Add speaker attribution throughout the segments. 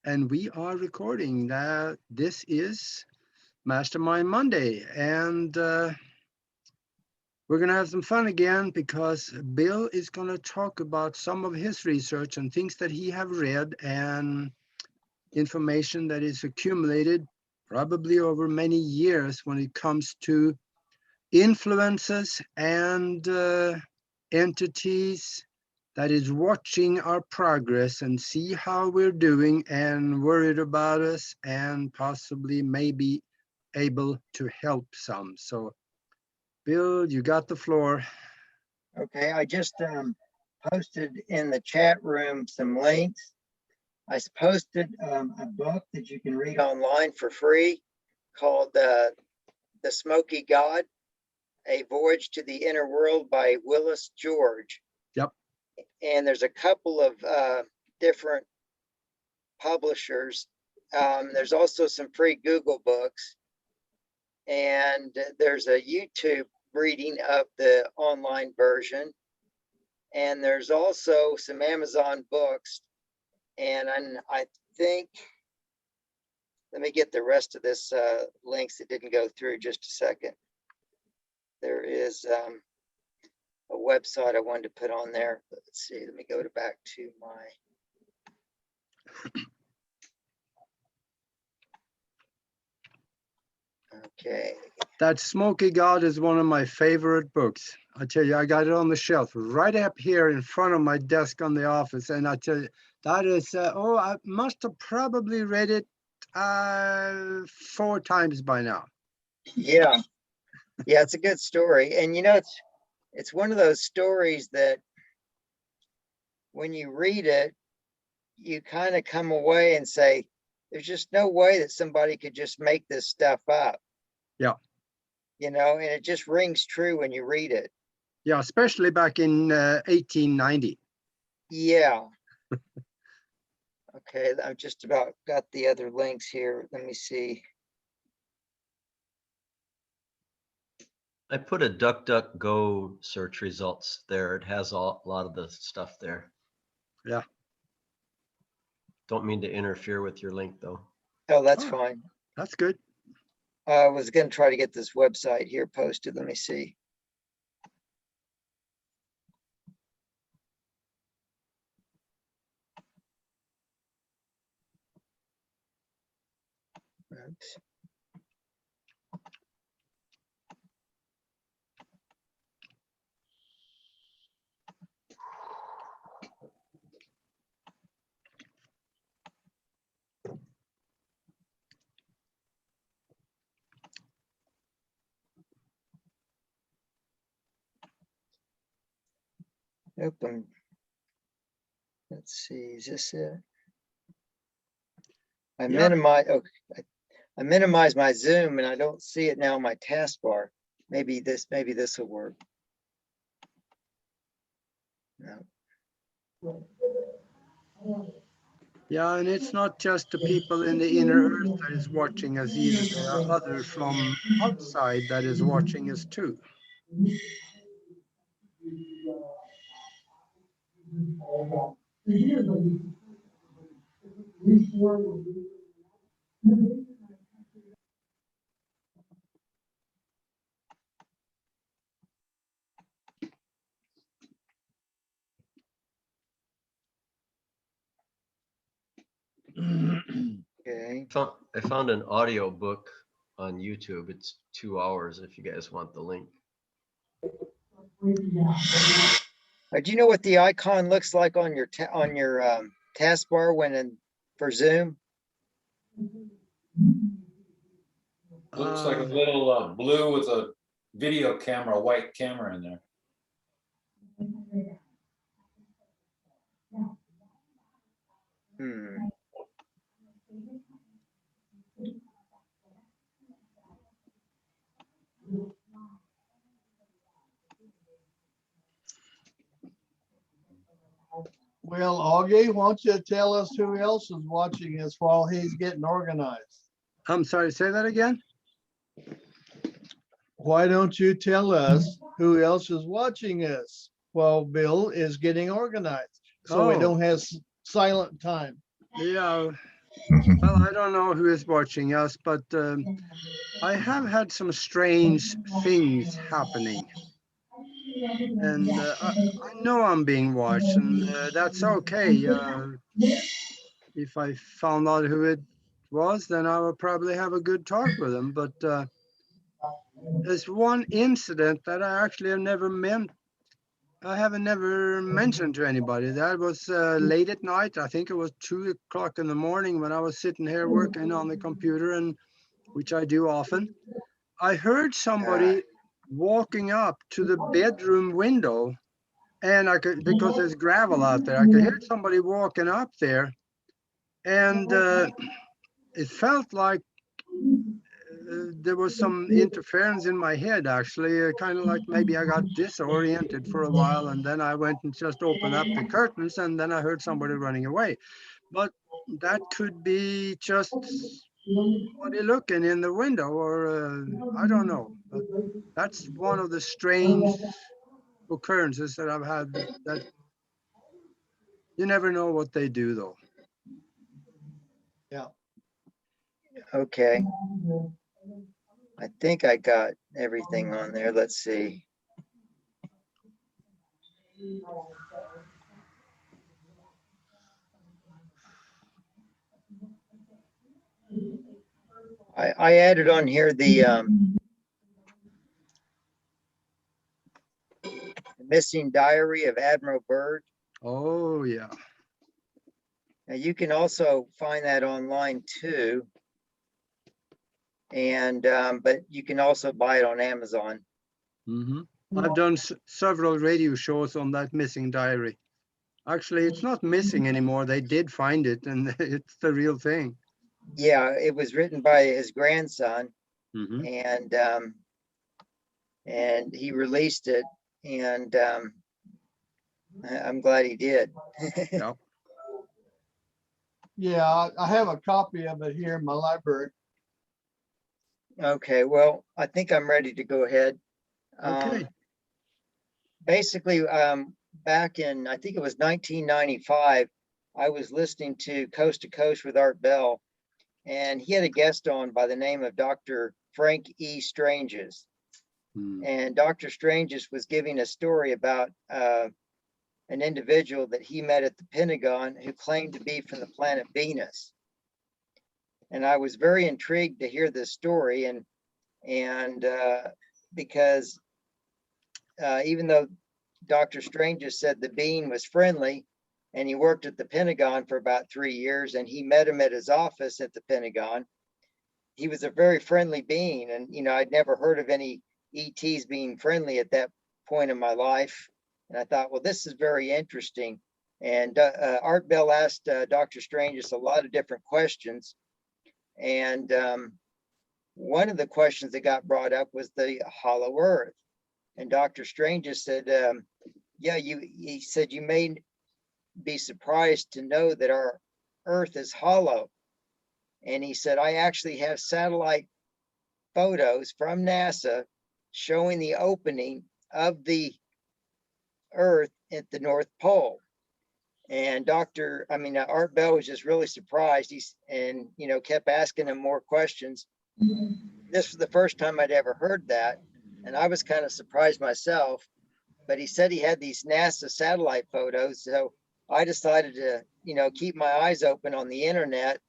Speaker 1: and we are recording that. This is Mastermind Monday, and we're going to have some fun again because Bill is going to talk about some of his research and things that he have read and information that is accumulated probably over many years when it comes to influences and entities that is watching our progress and see how we're doing and worried about us and possibly maybe able to help some. So Bill, you got the floor.
Speaker 2: Okay, I just posted in the chat room some links. I posted a book that you can read online for free called The Smoky God, A Voyage to the Inner World by Willis George.
Speaker 1: Yep.
Speaker 2: And there's a couple of different publishers. There's also some free Google books. And there's a YouTube reading of the online version. And there's also some Amazon books. And I think, let me get the rest of this links that didn't go through just a second. There is a website I wanted to put on there. Let's see, let me go back to my. Okay.
Speaker 1: That Smoky God is one of my favorite books. I tell you, I got it on the shelf right up here in front of my desk on the office. And I tell you, that is, I must have probably read it 4 times by now.
Speaker 2: Yeah. Yeah, it's a good story. And you know, it's one of those stories that when you read it, you kind of come away and say, there's just no way that somebody could just make this stuff up.
Speaker 1: Yeah.
Speaker 2: You know, and it just rings true when you read it.
Speaker 1: Yeah, especially back in 1890.
Speaker 2: Yeah. Okay, I've just about got the other links here. Let me see.
Speaker 3: I put a DuckDuckGo search results there. It has a lot of the stuff there.
Speaker 1: Yeah.
Speaker 3: Don't mean to interfere with your link though.
Speaker 2: Oh, that's fine.
Speaker 1: That's good.
Speaker 2: I was going to try to get this website here posted. Let me see. Oops. Open. Let's see, is this it? I minimize my Zoom and I don't see it now in my taskbar. Maybe this will work. No.
Speaker 1: Yeah, and it's not just the people in the inner earth that is watching us either. There are others from outside that is watching us too.
Speaker 2: Okay.
Speaker 3: I found an audio book on YouTube. It's 2 hours if you guys want the link.
Speaker 2: Do you know what the icon looks like on your taskbar when for Zoom?
Speaker 4: Looks like a little blue with a video camera, white camera in there.
Speaker 5: Well, Augie, why don't you tell us who else is watching us while he's getting organized?
Speaker 1: I'm sorry, say that again?
Speaker 5: Why don't you tell us who else is watching us while Bill is getting organized? So we don't have silent time.
Speaker 1: Yeah, Well, I don't know who is watching us, but I have had some strange things happening. And I know I'm being watched, and that's okay. If I found out who it was, then I would probably have a good talk with them. But there's one incident that I actually have never meant. I haven't never mentioned to anybody. That was late at night. I think it was 2 o'clock in the morning when I was sitting here working on the computer, and which I do often. I heard somebody walking up to the bedroom window, and I could, because there's gravel out there, I could hear somebody walking up there, and it felt like there was some interference in my head, actually, kind of like maybe I got disoriented for a while, and then I went and just opened up the curtains, and then I heard somebody running away. But that could be just somebody looking in the window, or I don't know. But that's one of the strange occurrences that I've had, that you never know what they do, though.
Speaker 5: Yeah.
Speaker 2: Okay. I think I got everything on there. Let's see. I added on here the missing diary of Admiral Byrd.
Speaker 1: Oh, yeah.
Speaker 2: Now you can also find that online too. And but you can also buy it on Amazon.
Speaker 1: I've done several radio shows on that missing diary. Actually, it's not missing anymore. They did find it, and it's the real thing.
Speaker 2: Yeah, it was written by his grandson, and he released it, and I'm glad he did.
Speaker 1: Yeah.
Speaker 5: Yeah, I have a copy of it here in my library.
Speaker 2: Okay, well, I think I'm ready to go ahead.
Speaker 1: Okay.
Speaker 2: Basically, back in, I think it was 1995, I was listening to Coast with Art Bell, and he had a guest on by the name of Dr. Frank E. Stranges. And Dr. Stranges was giving a story about an individual that he met at the Pentagon who claimed to be from the planet Venus. And I was very intrigued to hear this story, and because even though Dr. Stranges said the being was friendly, and he worked at the Pentagon for about 3 years, and he met him at his office at the Pentagon, he was a very friendly being. And, you know, I'd never heard of any ETs being friendly at that point in my life. And I thought, well, this is very interesting. And Art Bell asked Dr. Stranges a lot of different questions. And one of the questions that got brought up was the hollow earth. And Dr. Stranges said, yeah, he said, you may be surprised to know that our earth is hollow. And he said, I actually have satellite photos from NASA showing the opening of the earth at the North Pole. And Art Bell was just really surprised. And kept asking him more questions. This was the first time I'd ever heard that. And I was kind of surprised myself, but he said he had these NASA satellite photos. So I decided to, keep my eyes open on the internet,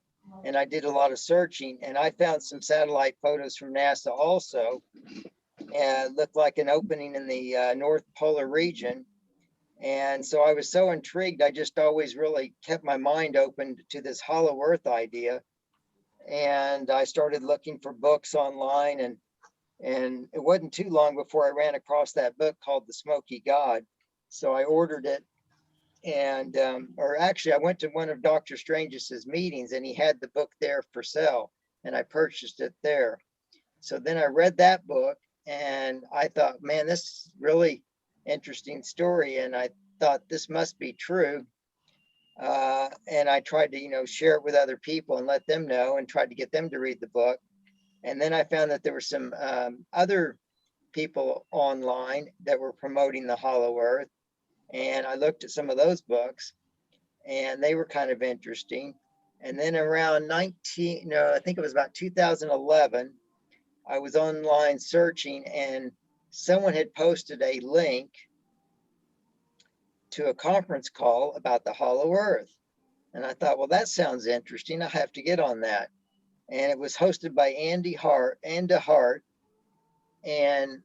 Speaker 2: and I did a lot of searching, and I found some satellite photos from NASA also, and looked like an opening in the North Polar region. And so I was so intrigued, I just always really kept my mind open to this hollow earth idea. And I started looking for books online, and it wasn't too long before I ran across that book called The Smoky God. So I ordered it, and or actually I went to one of Dr. Strange's meetings, and he had the book there for sale, and I purchased it there. So then I read that book, and I thought, man, this is really interesting story, and I thought this must be true. And I tried to, share it with other people and let them know, and tried to get them to read the book. And then I found that there were some other people online that were promoting the hollow earth. And I looked at some of those books, and they were kind of interesting. And then around 19, no, I think it was about 2011, I was online searching and someone had posted a link to a conference call about the hollow earth. And I thought, well, that sounds interesting. I have to get on that. And it was hosted by Andy Hart, and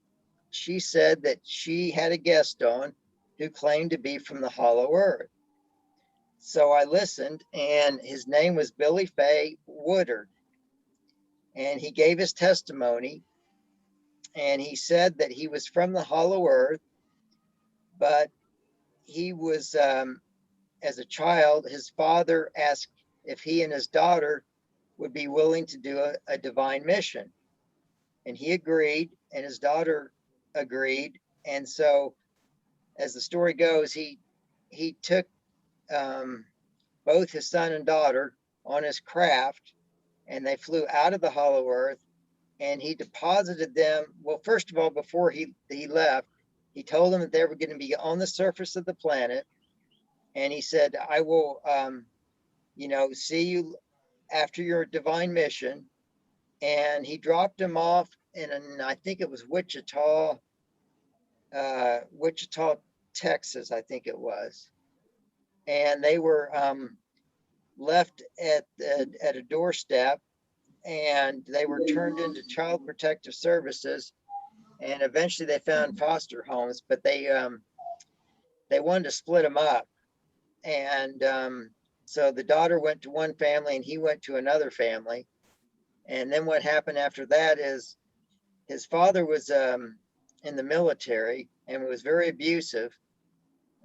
Speaker 2: she said that she had a guest on who claimed to be from the hollow earth. So I listened, and his name was Billy Fay Woodard. And he gave his testimony, and he said that he was from the hollow earth, but he was, as a child, his father asked if he and his daughter would be willing to do a divine mission. And he agreed, and his daughter agreed. And so, as the story goes, he took both his son and daughter on his craft, and they flew out of the hollow earth, and he deposited them. Well, first of all, before he left, he told them that they were going to be on the surface of the planet, and he said, I will, see you after your divine mission. And he dropped them off in, I think it was Wichita, Texas, I think it was. And they were left at a doorstep, and they were turned into Child Protective Services. And eventually they found foster homes, but they wanted to split them up. And so the daughter went to one family and he went to another family. And then what happened after that is his father was in the military and was very abusive.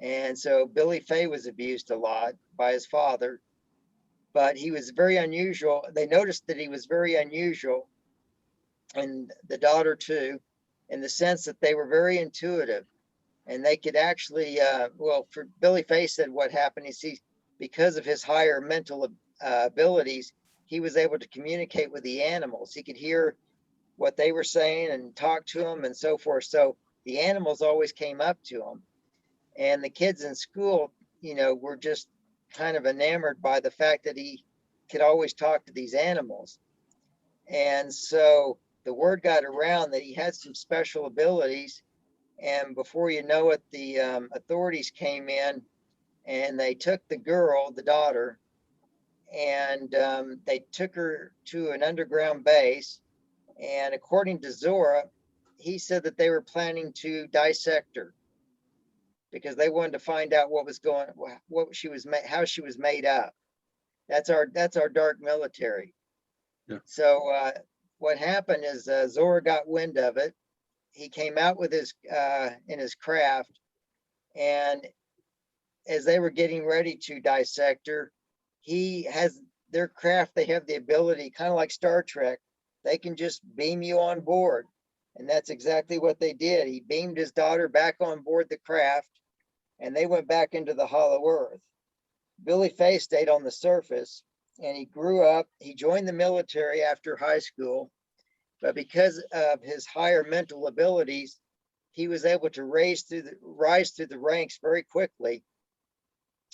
Speaker 2: And so Billy Fay was abused a lot by his father, but he was very unusual. They noticed that he was very unusual, and the daughter too, in the sense that they were very intuitive, and they could actually, for Billy Fay said what happened is because of his higher mental abilities, he was able to communicate with the animals. He could hear what they were saying and talk to them and so forth. So the animals always came up to him. And the kids in school, were just kind of enamored by the fact that he could always talk to these animals. And so the word got around that he had some special abilities. And before you know it, the authorities came in and they took the girl, the daughter, and they took her to an underground base. And according to Zora, he said that they were planning to dissect her because they wanted to find out how she was made up. That's our dark military.
Speaker 1: Yeah.
Speaker 2: So what happened is Zora got wind of it. He came out with in his craft, and as they were getting ready to dissect her, he has their craft. They have the ability, kind of like Star Trek, they can just beam you on board. And that's exactly what they did. He beamed his daughter back on board the craft, and they went back into the hollow earth. Billy Fay stayed on the surface, and he grew up. He joined the military after high school, but because of his higher mental abilities, he was able to rise through the ranks very quickly.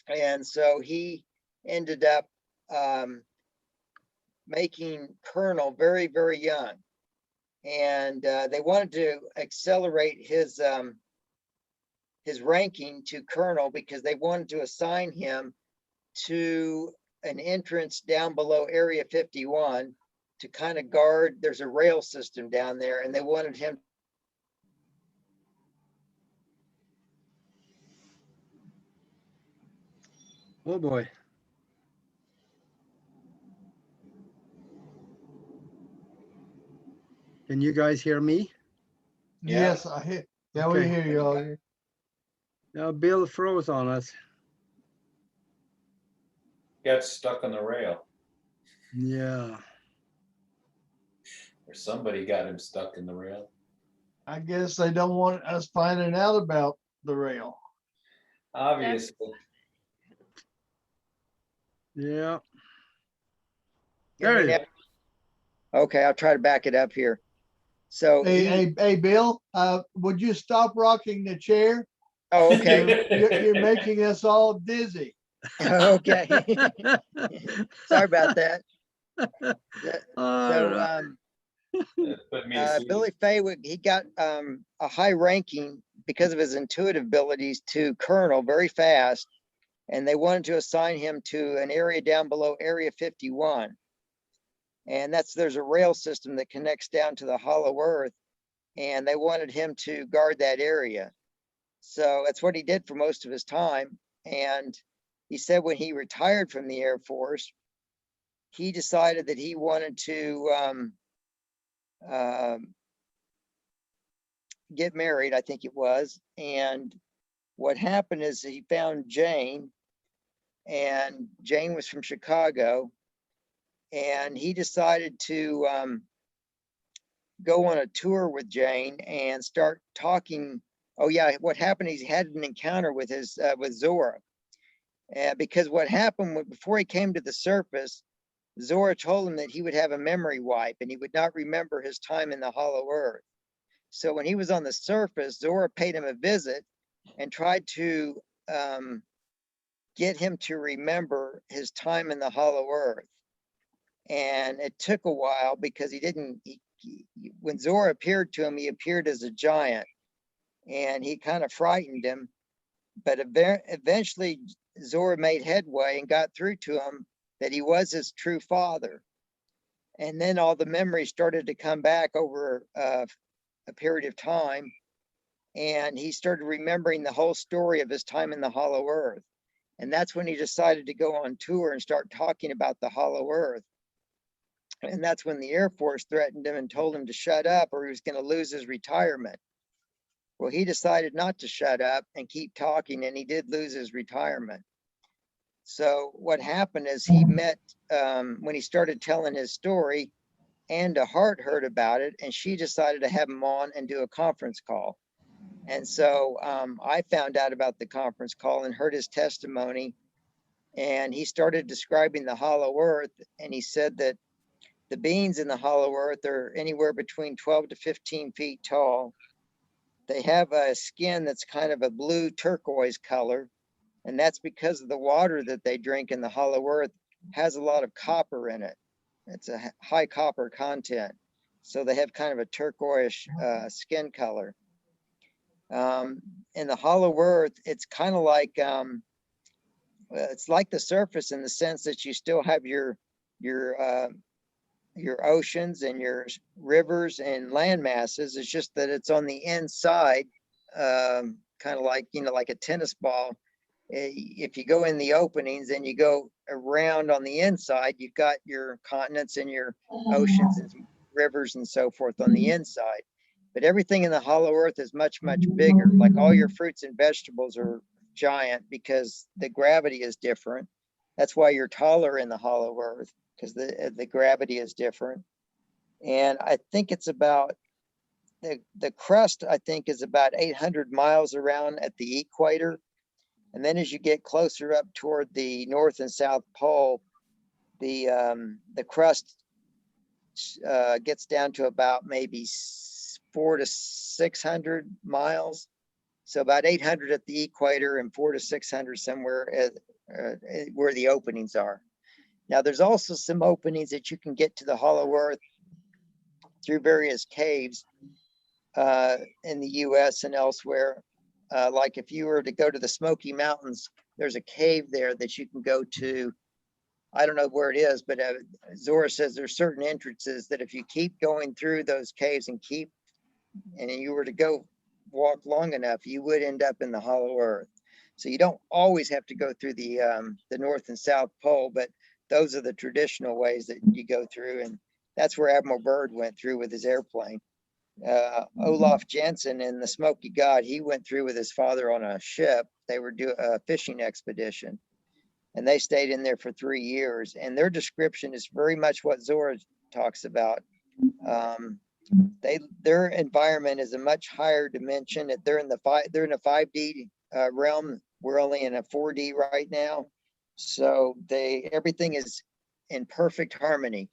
Speaker 2: And so he ended up making colonel very, very young. And they wanted to accelerate his ranking to colonel because they wanted to assign him to an entrance down below Area 51 to kind of guard. There's a rail system down there, and they wanted him.
Speaker 1: Oh boy. Can you guys hear me?
Speaker 4: Yeah.
Speaker 5: Yes, I hear. Yeah, we
Speaker 1: Okay.
Speaker 5: hear you all.
Speaker 1: Now Bill froze on us.
Speaker 4: Got stuck on the rail,
Speaker 1: Yeah.
Speaker 4: or somebody got him stuck in the rail.
Speaker 5: I guess they don't want us finding out about the rail.
Speaker 4: Obviously.
Speaker 1: Yeah.
Speaker 2: Hear me
Speaker 1: There it is.
Speaker 2: now? Okay, I'll try to back it up here. So
Speaker 5: Hey, Bill, would you stop rocking the chair?
Speaker 2: oh, okay.
Speaker 5: You're making us all dizzy.
Speaker 2: Okay. Sorry about that.
Speaker 1: All
Speaker 2: So,
Speaker 1: right.
Speaker 4: It put me to sleep.
Speaker 2: Billy Faywick, he got a high ranking because of his intuitive abilities to colonel very fast, and they wanted to assign him to an area down below Area 51. And there's a rail system that connects down to the Hollow Earth, and they wanted him to guard that area. So that's what he did for most of his time. And he said when he retired from the Air Force, he decided that he wanted to get married, I think it was. And what happened is he found Jane, and Jane was from Chicago, and he decided to go on a tour with Jane and start talking. Oh yeah, what happened is he had an encounter with his with Zora, because what happened before he came to the surface, Zora told him that he would have a memory wipe and he would not remember his time in the Hollow Earth. So when he was on the surface, Zora paid him a visit and tried to get him to remember his time in the Hollow Earth. And it took a while because when Zora appeared to him, he appeared as a giant, and he kind of frightened him. But eventually Zora made headway and got through to him that he was his true father. And then all the memories started to come back over a period of time. And he started remembering the whole story of his time in the Hollow Earth. And that's when he decided to go on tour and start talking about the Hollow Earth. And that's when the Air Force threatened him and told him to shut up or he was going to lose his retirement. Well, he decided not to shut up and keep talking, and he did lose his retirement. So what happened is he met, when he started telling his story, Anda Hart heard about it, and she decided to have him on and do a conference call. And so I found out about the conference call and heard his testimony, and he started describing the Hollow Earth, and he said that the beings in the Hollow Earth are anywhere between 12 to 15 feet tall. They have a skin that's kind of a blue turquoise color, and that's because of the water that they drink in the Hollow Earth has a lot of copper in it. It's a high copper content. So they have kind of a turquoise skin color. In the Hollow Earth, it's kind of like, it's like the surface in the sense that you still have your oceans and your rivers and land masses. It's just that it's on the inside, kind of like, like a tennis ball. If you go in the openings and you go around on the inside, you've got your continents and your oceans and rivers and so forth on the inside. But everything in the Hollow Earth is much, much bigger. Like all your fruits and vegetables are giant because the gravity is different. That's why you're taller in the Hollow Earth, because the gravity is different. And I think it's about, the crust, I think, is about 800 miles around at the equator. And then as you get closer up toward the North and South Pole, the crust gets down to about maybe 400 to 600 miles. So about 800 at the equator and 400 to 600 somewhere where the openings are. Now, there's also some openings that you can get to the Hollow Earth through various caves in the US and elsewhere. Like if you were to go to the Smoky Mountains, there's a cave there that you can go to. I don't know where it is, but Zora says there's certain entrances that if you keep going through those caves and you were to go walk long enough, you would end up in the Hollow Earth. So you don't always have to go through the North and South Pole, but those are the traditional ways that you go through. And that's where Admiral Byrd went through with his airplane. Olaf Jensen in the Smoky God, he went through with his father on a ship. They were doing a fishing expedition, and they stayed in there for 3 years. And their description is very much what Zora talks about. Their environment is a much higher dimension. They're in a 5D realm. We're only in a 4D right now. So everything is in perfect harmony.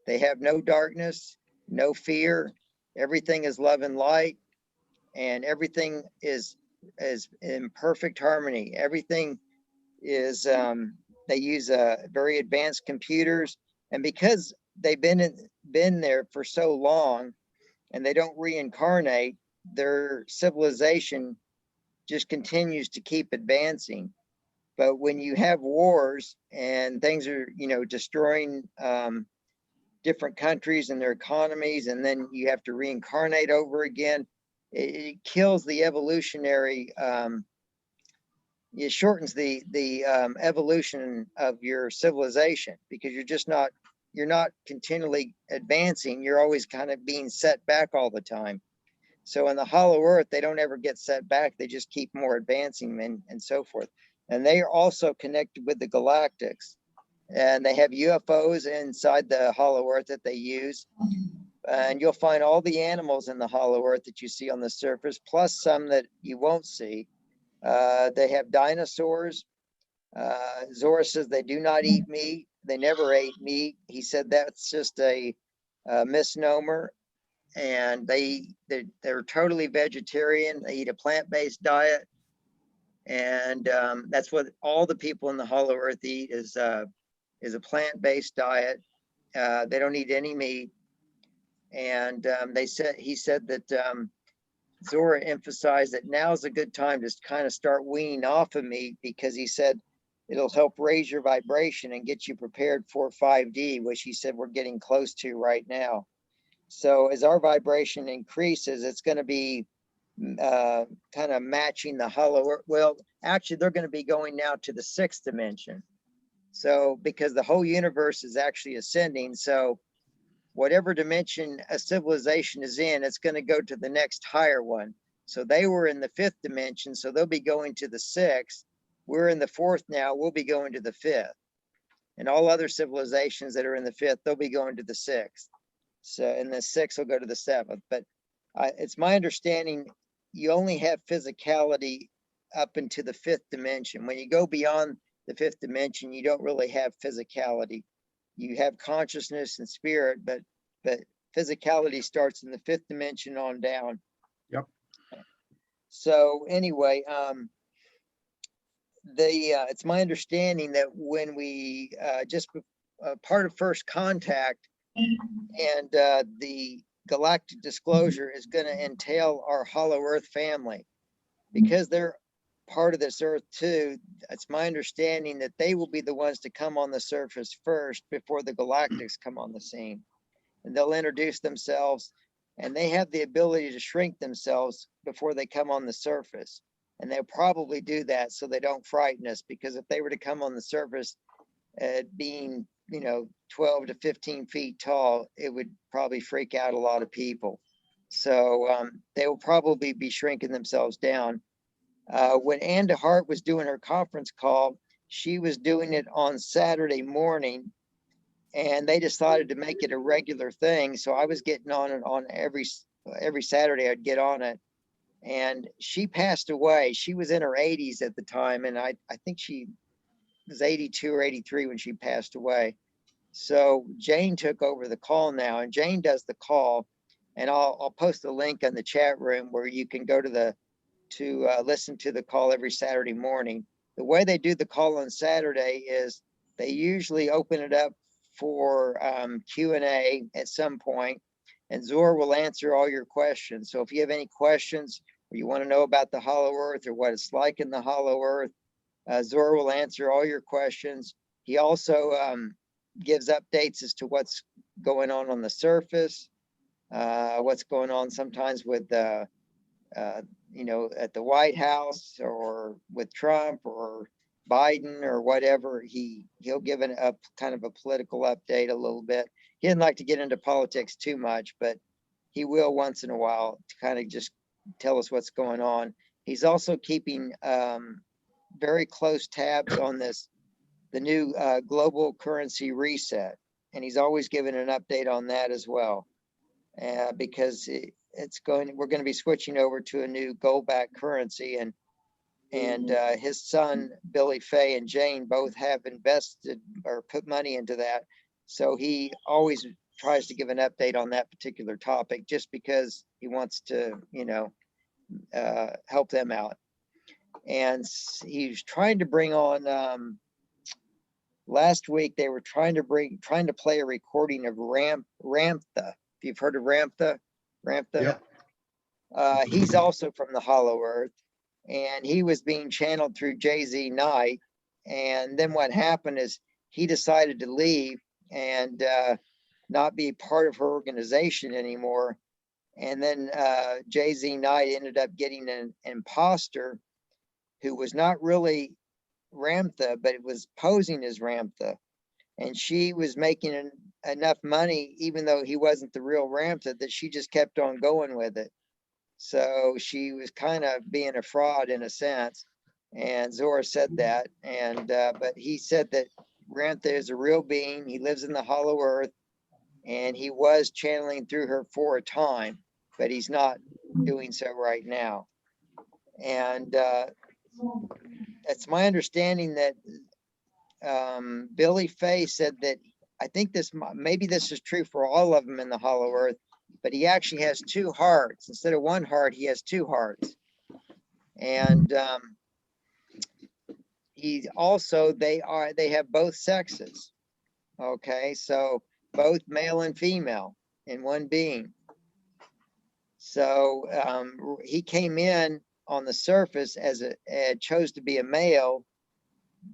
Speaker 2: They have no darkness, no fear. Everything is love and light, and everything is in perfect harmony. Everything is they use very advanced computers, and because they've been there for so long and they don't reincarnate, their civilization just continues to keep advancing. But when you have wars and things are, destroying different countries and their economies, and then you have to reincarnate over again, it kills the evolutionary, it shortens the evolution of your civilization, because you're not continually advancing. You're always kind of being set back all the time. So in the hollow earth, they don't ever get set back. They just keep more advancing and so forth. And they are also connected with the galactics, and they have UFOs inside the hollow earth that they use. And you'll find all the animals in the hollow earth that you see on the surface, plus some that you won't see. They have dinosaurs. Zora says they do not eat meat. They never ate meat. He said that's just a misnomer. And they're totally vegetarian. They eat a plant-based diet. And that's what all the people in the hollow earth eat is a plant-based diet. They don't eat any meat. And he said that Zora emphasized that now's a good time to kind of start weaning off of meat, because he said it'll help raise your vibration and get you prepared for 5D, which he said we're getting close to right now. So as our vibration increases, it's going to be kind of matching the hollow earth. Well, actually, they're going to be going now to the 6th dimension. So because the whole universe is actually ascending, so whatever dimension a civilization is in, it's going to go to the next higher one. So they were in the 5th dimension, so they'll be going to the 6th. We're in the 4th now, we'll be going to the 5th. And all other civilizations that are in the 5th, they'll be going to the 6th. So, and the 6th will go to the 7th. But it's my understanding you only have physicality up into the 5th dimension. When you go beyond the 5th dimension, you don't really have physicality. You have consciousness and spirit, but physicality starts in the 5th dimension on down.
Speaker 1: Yep.
Speaker 2: So anyway, it's my understanding that when we just part of first contact, and the galactic disclosure is going to entail our hollow earth family, because they're part of this earth too. It's my understanding that they will be the ones to come on the surface first before the galactics come on the scene, and they'll introduce themselves, and they have the ability to shrink themselves before they come on the surface. And they'll probably do that so they don't frighten us, because if they were to come on the surface being 12 to 15 feet tall, it would probably freak out a lot of people. So they will probably be shrinking themselves down. When Ann DeHart was doing her conference call, she was doing it on Saturday morning, and they decided to make it a regular thing. So I was getting on it on every Saturday. I'd get on it, and she passed away. She was in her 80s at the time, and I think she was 82 or 83 when she passed away. So Jane took over the call now, and Jane does the call, and I'll post a link in the chat room where you can go to listen to the call every Saturday morning. The way they do the call on Saturday is they usually open it up for Q&A at some point, and Zora will answer all your questions. So if you have any questions, or you want to know about the hollow earth or what it's like in the hollow earth, Zora will answer all your questions. He also gives updates as to what's going on the surface, what's going on sometimes with at the White House, or with Trump or Biden or whatever. He'll give a kind of a political update a little bit. He doesn't like to get into politics too much, but he will once in a while to kind of just tell us what's going on. He's also keeping very close tabs on the new global currency reset. And he's always given an update on that as well, because we're going to be switching over to a new gold-backed currency, and his son Billy Fay and Jane both have invested or put money into that. So he always tries to give an update on that particular topic, just because he wants to help them out. And he was trying to bring on, last week they were trying to play a recording of Ramtha. If you've heard of Ramtha.
Speaker 1: Yeah.
Speaker 2: He's also from the Hollow Earth, and he was being channeled through JZ Knight. And then what happened is he decided to leave and not be part of her organization anymore. And then JZ Knight ended up getting an imposter who was not really Ramtha, but it was posing as Ramtha. And she was making enough money, even though he wasn't the real Ramtha, that she just kept on going with it. So she was kind of being a fraud in a sense. And Zora said that. And but he said that Ramtha is a real being. He lives in the Hollow Earth, and he was channeling through her for a time, but he's not doing so right now. And it's my understanding that Billy Fay said that, I think maybe this is true for all of them in the Hollow Earth, but he actually has two hearts. Instead of one heart, he has two hearts. And he also, they have both sexes. Okay, so both male and female in one being. So he came in on the surface as chose to be a male,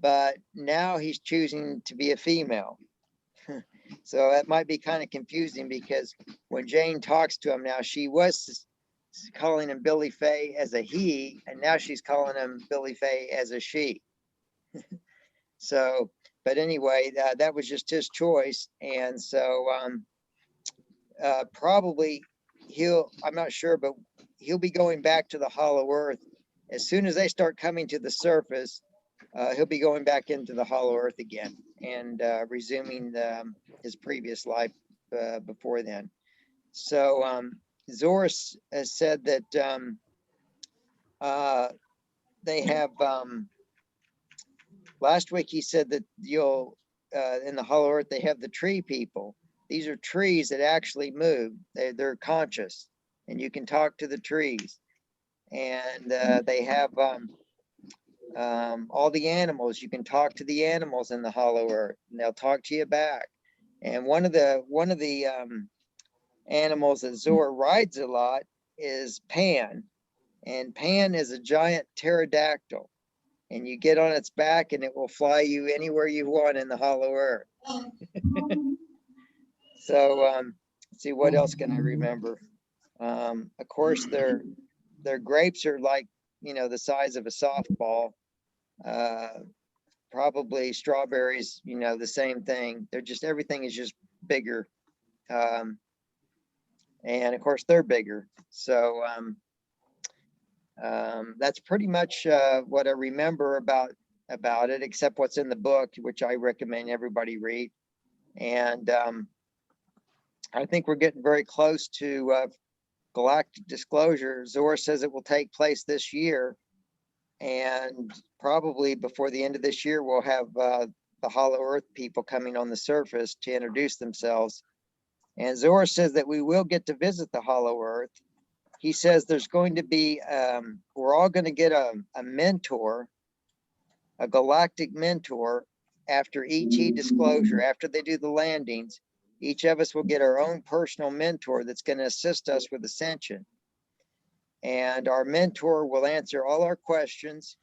Speaker 2: but now he's choosing to be a female. So that might be kind of confusing, because when Jane talks to him now, she was calling him Billy Fay as a he, and now she's calling him Billy Fay as a she. So, but anyway, that was just his choice. And so probably I'm not sure, but he'll be going back to the Hollow Earth. As soon as they start coming to the surface, he'll be going back into the Hollow Earth again and resuming his previous life before then. So Zoris has said that they have, last week he said that in the Hollow Earth, they have the tree people. These are trees that actually move. They're conscious, and you can talk to the trees. And they have all the animals. You can talk to the animals in the Hollow Earth, and they'll talk to you back. And one of the animals that Zora rides a lot is Pan, and Pan is a giant pterodactyl, and you get on its back and it will fly you anywhere you want in the Hollow Earth. So let's see, what else can I remember? Of course, their grapes are like, the size of a softball. Probably strawberries, the same thing. Everything is just bigger. And of course they're bigger. So that's pretty much what I remember about it, except what's in the book, which I recommend everybody read. And I think we're getting very close to galactic disclosure. Zora says it will take place this year, and probably before the end of this year, we'll have the Hollow Earth people coming on the surface to introduce themselves. And Zora says that we will get to visit the Hollow Earth. He says there's going to be, we're all going to get a mentor, a galactic mentor, after ET disclosure, after they do the landings. Each of us will get our own personal mentor that's going to assist us with ascension. And our mentor will answer all our questions.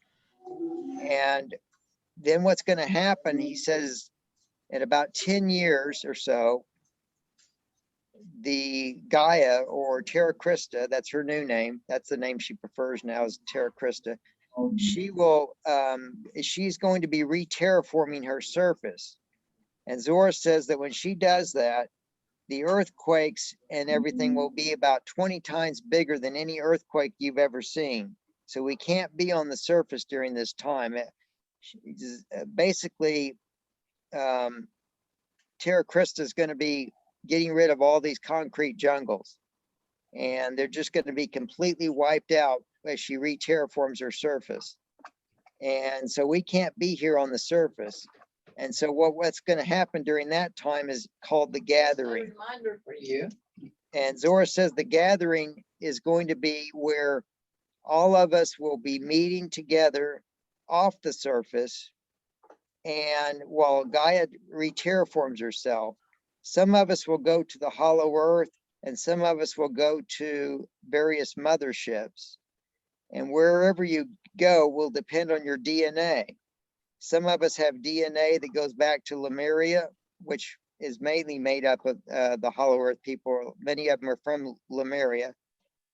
Speaker 2: And then what's going to happen, he says, in about 10 years or so, the Gaia, or Terra Christa, that's her new name, that's the name she prefers now, is Terra Christa. She will, she's going to be re-terraforming her surface. And Zora says that when she does that, the earthquakes and everything will be about 20 times bigger than any earthquake you've ever seen. So we can't be on the surface during this time. Basically, Terra Christa is going to be getting rid of all these concrete jungles, and they're just going to be completely wiped out as she re-terraforms her surface. And so we can't be here on the surface. And so what's going to happen during that time is called the gathering.
Speaker 6: Reminder for you.
Speaker 2: And Zora says the gathering is going to be where all of us will be meeting together off the surface. And while Gaia re-terraforms herself, some of us will go to the hollow earth and some of us will go to various motherships. And wherever you go will depend on your DNA. Some of us have DNA that goes back to Lemuria, which is mainly made up of the hollow earth people. Many of them are from Lemuria.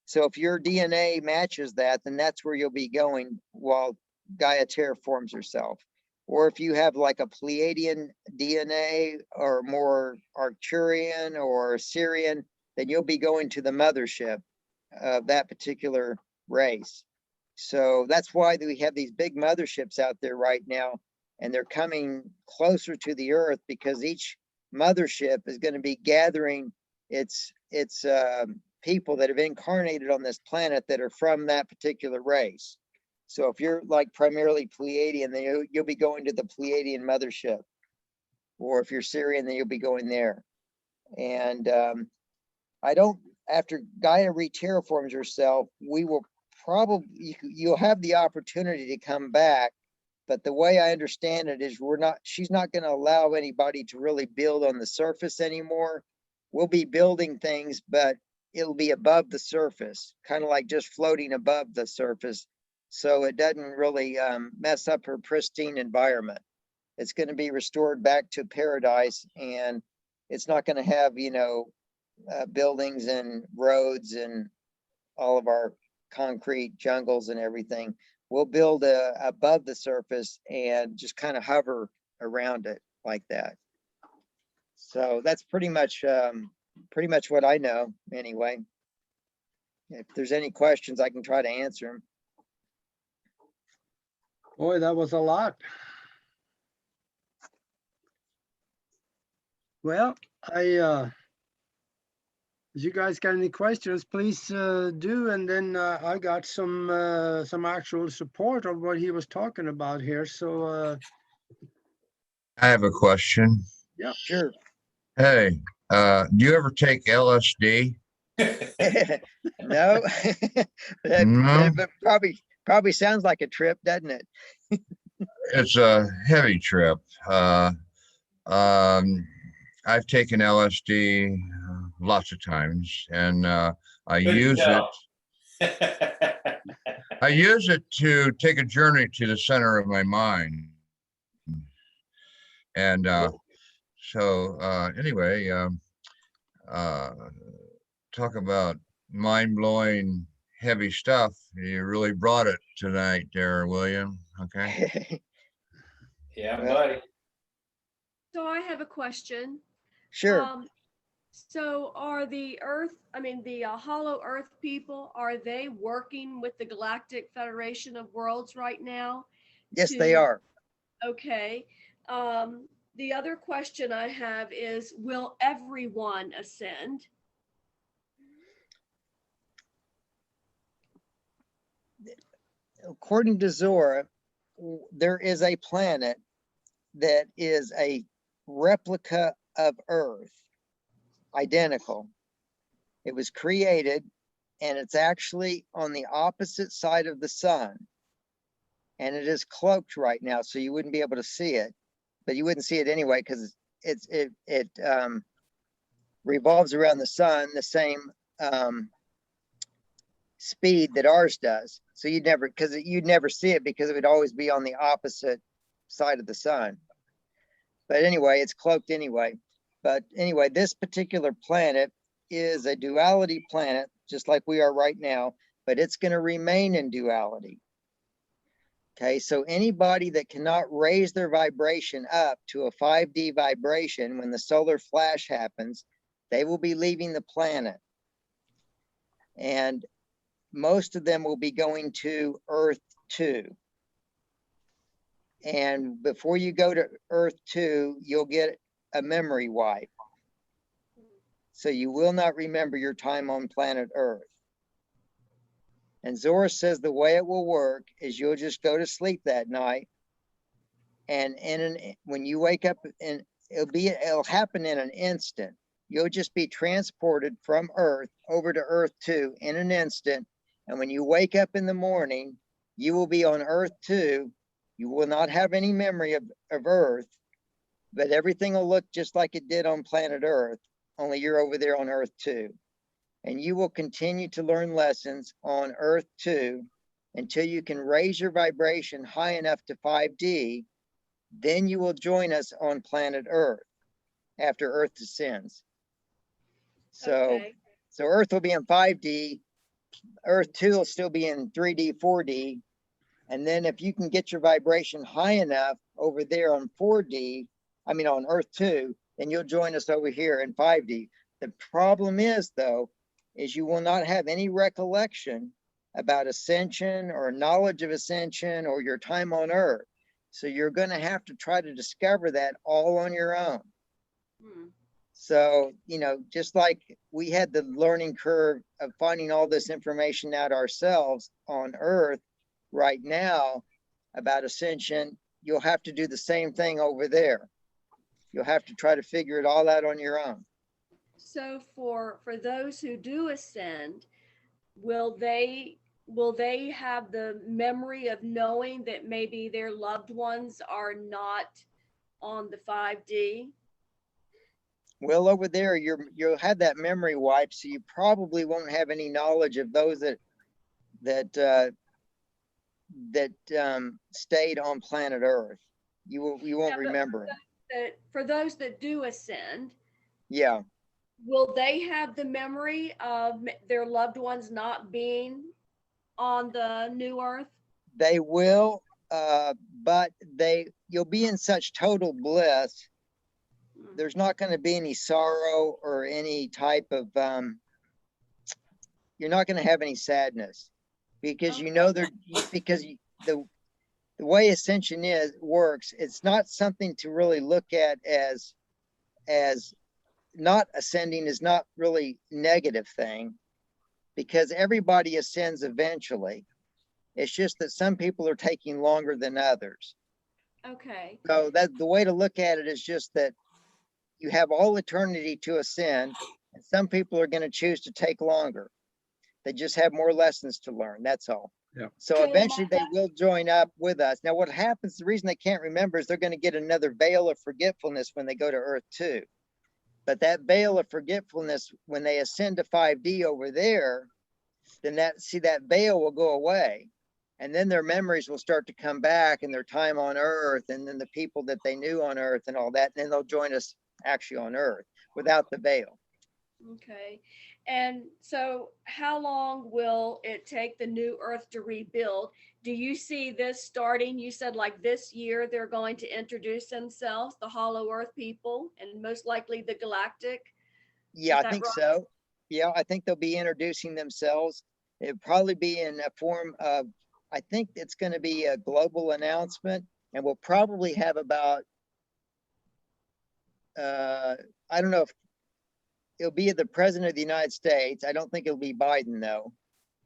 Speaker 2: So if your DNA matches that, then that's where you'll be going while Gaia terraforms herself. Or if you have like a Pleiadian DNA or more Arcturian or Syrian, then you'll be going to the mothership of that particular race. So that's why we have these big motherships out there right now, and they're coming closer to the earth because each mothership is going to be gathering its people that have incarnated on this planet that are from that particular race. So if you're like primarily Pleiadian, then you'll be going to the Pleiadian mothership. Or if you're Syrian, then you'll be going there. And after Gaia re-terraforms herself, we will probably, you'll have the opportunity to come back. But the way I understand it is she's not going to allow anybody to really build on the surface anymore. We'll be building things, but it'll be above the surface, kind of like just floating above the surface. So it doesn't really mess up her pristine environment. It's going to be restored back to paradise, and it's not going to have, buildings and roads and all of our concrete jungles and everything. We'll build above the surface and just kind of hover around it like that. So that's pretty much what I know anyway. If there's any questions, I can try to answer them.
Speaker 1: Boy, that was a lot. Well, if you guys got any questions, please do. And then I got some actual support of what he was talking about here. So
Speaker 6: I have a question.
Speaker 1: yeah,
Speaker 2: Sure.
Speaker 6: Hey, do you ever take LSD?
Speaker 2: No,
Speaker 6: No,
Speaker 2: but probably sounds like a trip, doesn't it?
Speaker 6: it's a heavy trip. I've taken LSD lots of times, and I use it to take a journey to the center of my mind. And so anyway, talk about mind-blowing heavy stuff. You really brought it tonight there, William. Okay.
Speaker 4: Yeah,
Speaker 2: Well,
Speaker 4: buddy.
Speaker 7: So I have a question.
Speaker 2: Sure.
Speaker 7: So are the Hollow Earth people, are they working with the Galactic Federation of Worlds right now?
Speaker 2: Yes, they are.
Speaker 7: Okay. The other question I have is, will everyone ascend?
Speaker 2: According to Zora, there is a planet that is a replica of Earth, identical. It was created, and it's actually on the opposite side of the sun. And it is cloaked right now, so you wouldn't be able to see it. But you wouldn't see it anyway, because it revolves around the sun the same speed that ours does. So you'd never see it because it would always be on the opposite side of the sun. But anyway, it's cloaked anyway. But anyway, this particular planet is a duality planet, just like we are right now, but it's going to remain in duality. Okay, so anybody that cannot raise their vibration up to a 5D vibration when the solar flash happens, they will be leaving the planet. And most of them will be going to Earth 2. And before you go to Earth 2, you'll get a memory wipe. So you will not remember your time on planet Earth. And Zora says the way it will work is you'll just go to sleep that night. And when you wake up, and it'll happen in an instant. You'll just be transported from Earth over to Earth 2 in an instant. And when you wake up in the morning, you will be on Earth too. You will not have any memory of Earth, but everything will look just like it did on planet Earth, only you're over there on Earth too. And you will continue to learn lessons on Earth too until you can raise your vibration high enough to 5D. Then you will join us on planet Earth after Earth descends. So,
Speaker 7: Okay.
Speaker 2: so Earth will be in 5D. Earth 2 will still be in 3D, 4D. And then if you can get your vibration high enough over there on 4D, I mean on Earth 2, then you'll join us over here in 5D. The problem is though, is you will not have any recollection about ascension or knowledge of ascension or your time on Earth. So you're going to have to try to discover that all on your own.
Speaker 7: Hmm.
Speaker 2: So, you know, just like we had the learning curve of finding all this information out ourselves on Earth right now about ascension, you'll have to do the same thing over there. You'll have to try to figure it all out on your own.
Speaker 7: So for those who do ascend, will they have the memory of knowing that maybe their loved ones are not on the 5D?
Speaker 2: Well, over there, you'll have that memory wipe, so you probably won't have any knowledge of those that stayed on planet Earth. You won't
Speaker 7: Yeah, but
Speaker 2: remember them.
Speaker 7: for those that do ascend,
Speaker 2: Yeah,
Speaker 7: will they have the memory of their loved ones not being on the new Earth?
Speaker 2: they will, but you'll be in such total bliss.
Speaker 7: Hmm.
Speaker 2: There's not going to be any sorrow or any type of you're not going to have any sadness because you know the way ascension works, it's not something to really look at as not ascending is not really negative thing because everybody ascends eventually. It's just that some people are taking longer than others.
Speaker 7: Okay.
Speaker 2: So that the way to look at it is just that you have all eternity to ascend, and some people are going to choose to take longer. They just have more lessons to learn. That's all.
Speaker 1: Yeah.
Speaker 2: So
Speaker 7: So
Speaker 2: eventually they will join up with us. Now, what happens, the reason they can't remember is they're going to get another veil of forgetfulness when they go to Earth 2. But that veil of forgetfulness, when they ascend to 5D over there, then that veil will go away. And then their memories will start to come back and their time on Earth and then the people that they knew on Earth and all that. And then they'll join us actually on Earth without the veil.
Speaker 7: Okay. And so how long will it take the new Earth to rebuild? Do you see this starting? You said like this year they're going to introduce themselves, the Hollow Earth people, and most likely the Galactic.
Speaker 2: Yeah,
Speaker 7: Is
Speaker 2: I
Speaker 7: that
Speaker 2: think
Speaker 7: right?
Speaker 2: so. Yeah, I think they'll be introducing themselves. It'll probably be in a form of, I think it's going to be a global announcement, and we'll probably have about, I don't know if it'll be the president of the United States. I don't think it'll be Biden though.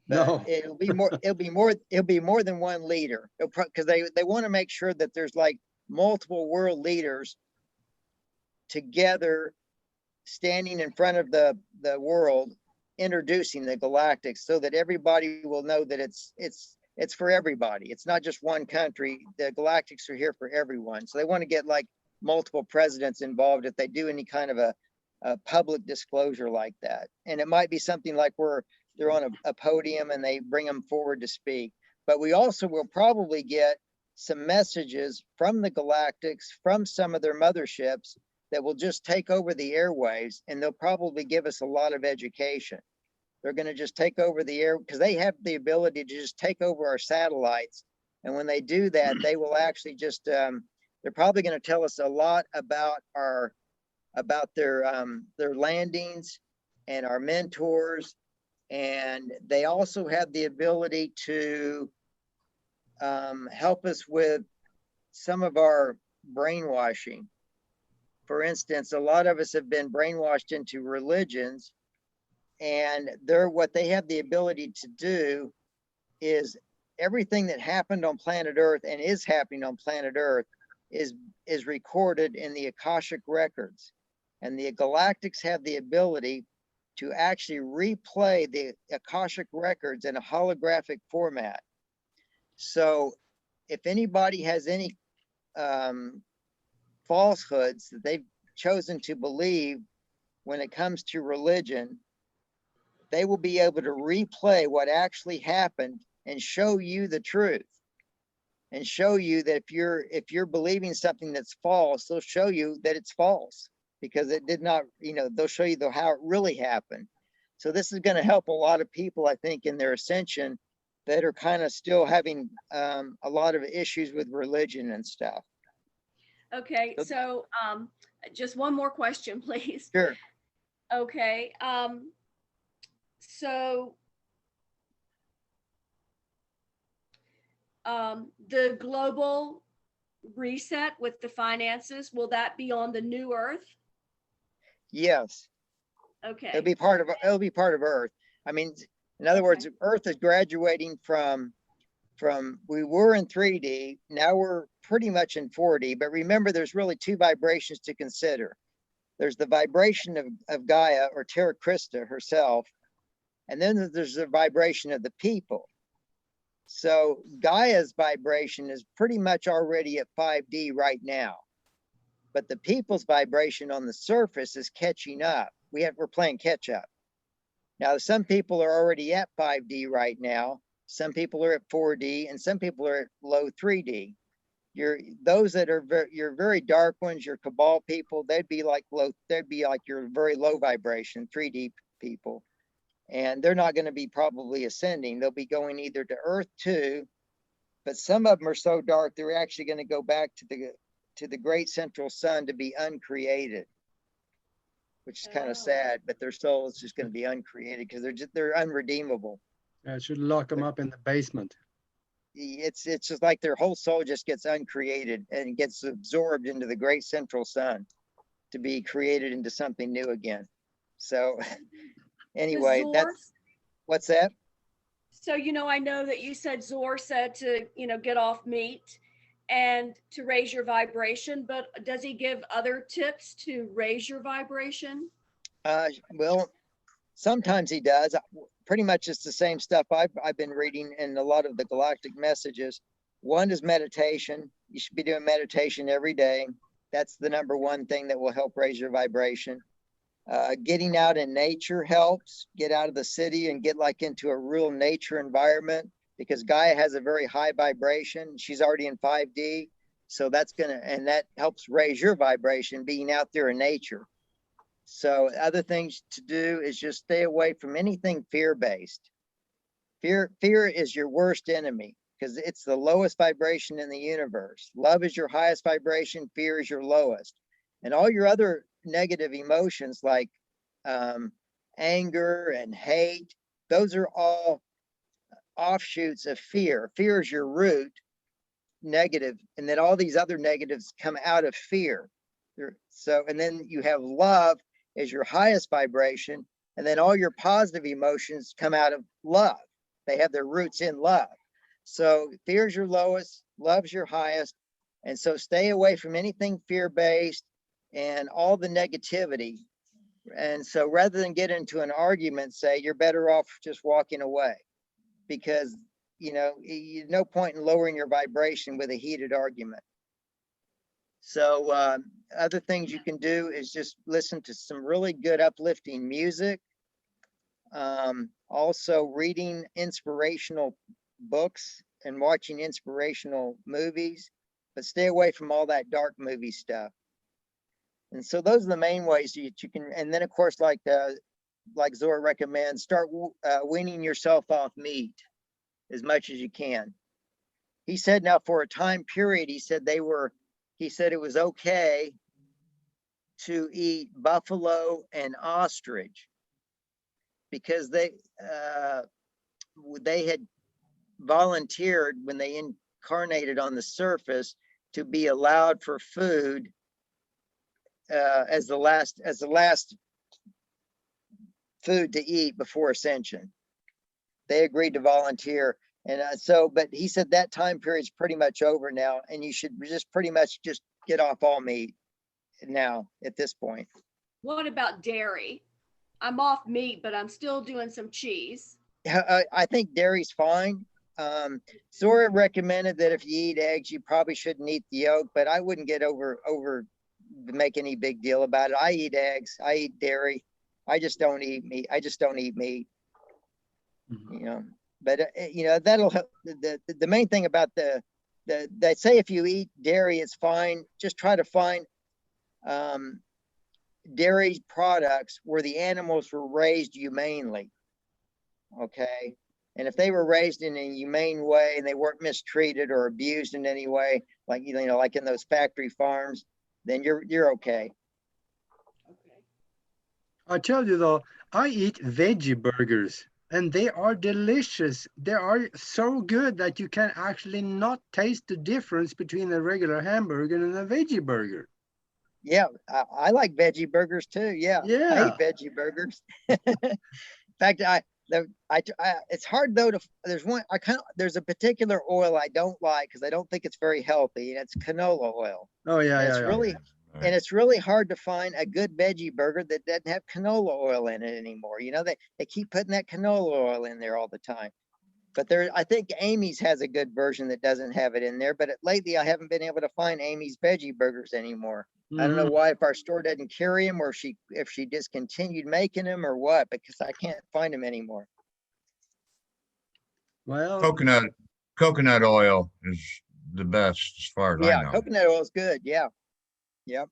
Speaker 2: But
Speaker 1: No.
Speaker 2: it'll be more than one leader. Because they want to make sure that there's like multiple world leaders together standing in front of the world introducing the galactics so that everybody will know that it's for everybody. It's not just one country. The galactics are here for everyone. So they want to get like multiple presidents involved if they do any kind of a public disclosure like that. And it might be something like where they're on a podium and they bring them forward to speak. But we also will probably get some messages from the galactics, from some of their motherships that will just take over the airwaves, and they'll probably give us a lot of education. They're going to just take over the air because they have the ability to just take over our satellites. And when they do that, they will actually just, they're probably going to tell us a lot about their landings and our mentors. And they also have the ability to help us with some of our brainwashing. For instance, a lot of us have been brainwashed into religions, and what they have the ability to do is everything that happened on planet Earth and is happening on planet Earth is recorded in the Akashic records. And the galactics have the ability to actually replay the Akashic records in a holographic format. So if anybody has any falsehoods that they've chosen to believe when it comes to religion, they will be able to replay what actually happened and show you the truth, and show you that if you're believing something that's false, they'll show you that it's false because it did not, they'll show you how it really happened. So this is going to help a lot of people, I think, in their ascension that are kind of still having a lot of issues with religion and stuff.
Speaker 7: Okay, so just one more question, please.
Speaker 2: Sure.
Speaker 7: Okay, so the global reset with the finances, will that be on the new Earth?
Speaker 2: Yes.
Speaker 7: Okay.
Speaker 2: It'll be part of Earth. I mean, in other words, Earth is graduating from we were in 3D, now we're pretty much in 4D, but remember there's really two vibrations to consider. There's the vibration of Gaia or Terra Christa herself, and then there's the vibration of the people. So Gaia's vibration is pretty much already at 5D right now, but the people's vibration on the surface is catching up. We're playing catch up. Now, some people are already at 5D right now. Some people are at 4D, and some people are at low 3D. Those that are your very dark ones, your cabal people, they'd be like your very low vibration 3D people. And they're not going to be probably ascending. They'll be going either to Earth 2, but some of them are so dark they're actually going to go back to the great central sun to be uncreated, which is kind of sad, but their soul is just going to be uncreated because they're unredeemable.
Speaker 1: I should lock them up in the basement.
Speaker 2: It's just like their whole soul just gets uncreated and gets absorbed into the great central sun to be created into something new again. So anyway, what's that?
Speaker 7: So, I know that you said Zor said to, get off meat and to raise your vibration, but does he give other tips to raise your vibration?
Speaker 2: Well, sometimes he does. Pretty much it's the same stuff I've been reading in a lot of the galactic messages. One is meditation. You should be doing meditation every day. That's the number one thing that will help raise your vibration. Getting out in nature helps. Get out of the city and get like into a real nature environment, because Gaia has a very high vibration. She's already in 5D. So and that helps raise your vibration, being out there in nature. So other things to do is just stay away from anything fear-based. Fear is your worst enemy because it's the lowest vibration in the universe. Love is your highest vibration. Fear is your lowest. And all your other negative emotions like anger and hate, those are all offshoots of fear. Fear is your root, negative, and then all these other negatives come out of fear. So, and then you have love is your highest vibration, and then all your positive emotions come out of love. They have their roots in love. So fear is your lowest, love's your highest, and so stay away from anything fear-based and all the negativity. And so rather than get into an argument, say you're better off just walking away, because no point in lowering your vibration with a heated argument. So other things you can do is just listen to some really good uplifting music. Also reading inspirational books and watching inspirational movies, but stay away from all that dark movie stuff. And so those are the main ways that you can, and then of course, like Zora recommends, start weaning yourself off meat as much as you can. He said now for a time period, he said it was okay to eat buffalo and ostrich because they had volunteered when they incarnated on the surface to be allowed for food as the last food to eat before ascension. They agreed to volunteer. And but he said that time period's pretty much over now, and you should just pretty much just get off all meat now at this point.
Speaker 7: What about dairy? I'm off meat, but I'm still doing some cheese.
Speaker 2: I think dairy's fine. Zora recommended that if you eat eggs, you probably shouldn't eat the yolk, but I wouldn't get over make any big deal about it. I eat eggs, I eat dairy. I just don't eat meat. I just don't eat meat,
Speaker 1: Mhm.
Speaker 2: you know. But you know, that'll help. The main thing about they say if you eat dairy, it's fine. Just try to find dairy products where the animals were raised humanely. Okay. And if they were raised in a humane way and they weren't mistreated or abused in any way, like you know, like in those factory farms, then you're okay.
Speaker 7: Okay.
Speaker 1: I tell you though, I eat veggie burgers and they are delicious. They are so good that you can actually not taste the difference between a regular hamburger and a veggie burger.
Speaker 2: Yeah, I like veggie burgers too. Yeah, I
Speaker 1: Yeah.
Speaker 2: eat veggie burgers. In fact, it's hard though to. There's a particular oil I don't like because I don't think it's very healthy, and it's canola oil.
Speaker 1: Oh yeah,
Speaker 2: And
Speaker 1: yeah,
Speaker 2: it's
Speaker 1: yeah.
Speaker 2: really
Speaker 6: Right.
Speaker 2: it's really hard to find a good veggie burger that doesn't have canola oil in it anymore. You know, they keep putting that canola oil in there all the time. But I think Amy's has a good version that doesn't have it in there. But lately, I haven't been able to find Amy's veggie burgers anymore. I don't know
Speaker 1: Mhm.
Speaker 2: why, if our store doesn't carry them, or if she discontinued making them, or what. Because I can't find them anymore.
Speaker 1: Well,
Speaker 6: Coconut oil is the best as far as I
Speaker 2: Yeah,
Speaker 6: know.
Speaker 2: coconut oil is good. Yeah, yep.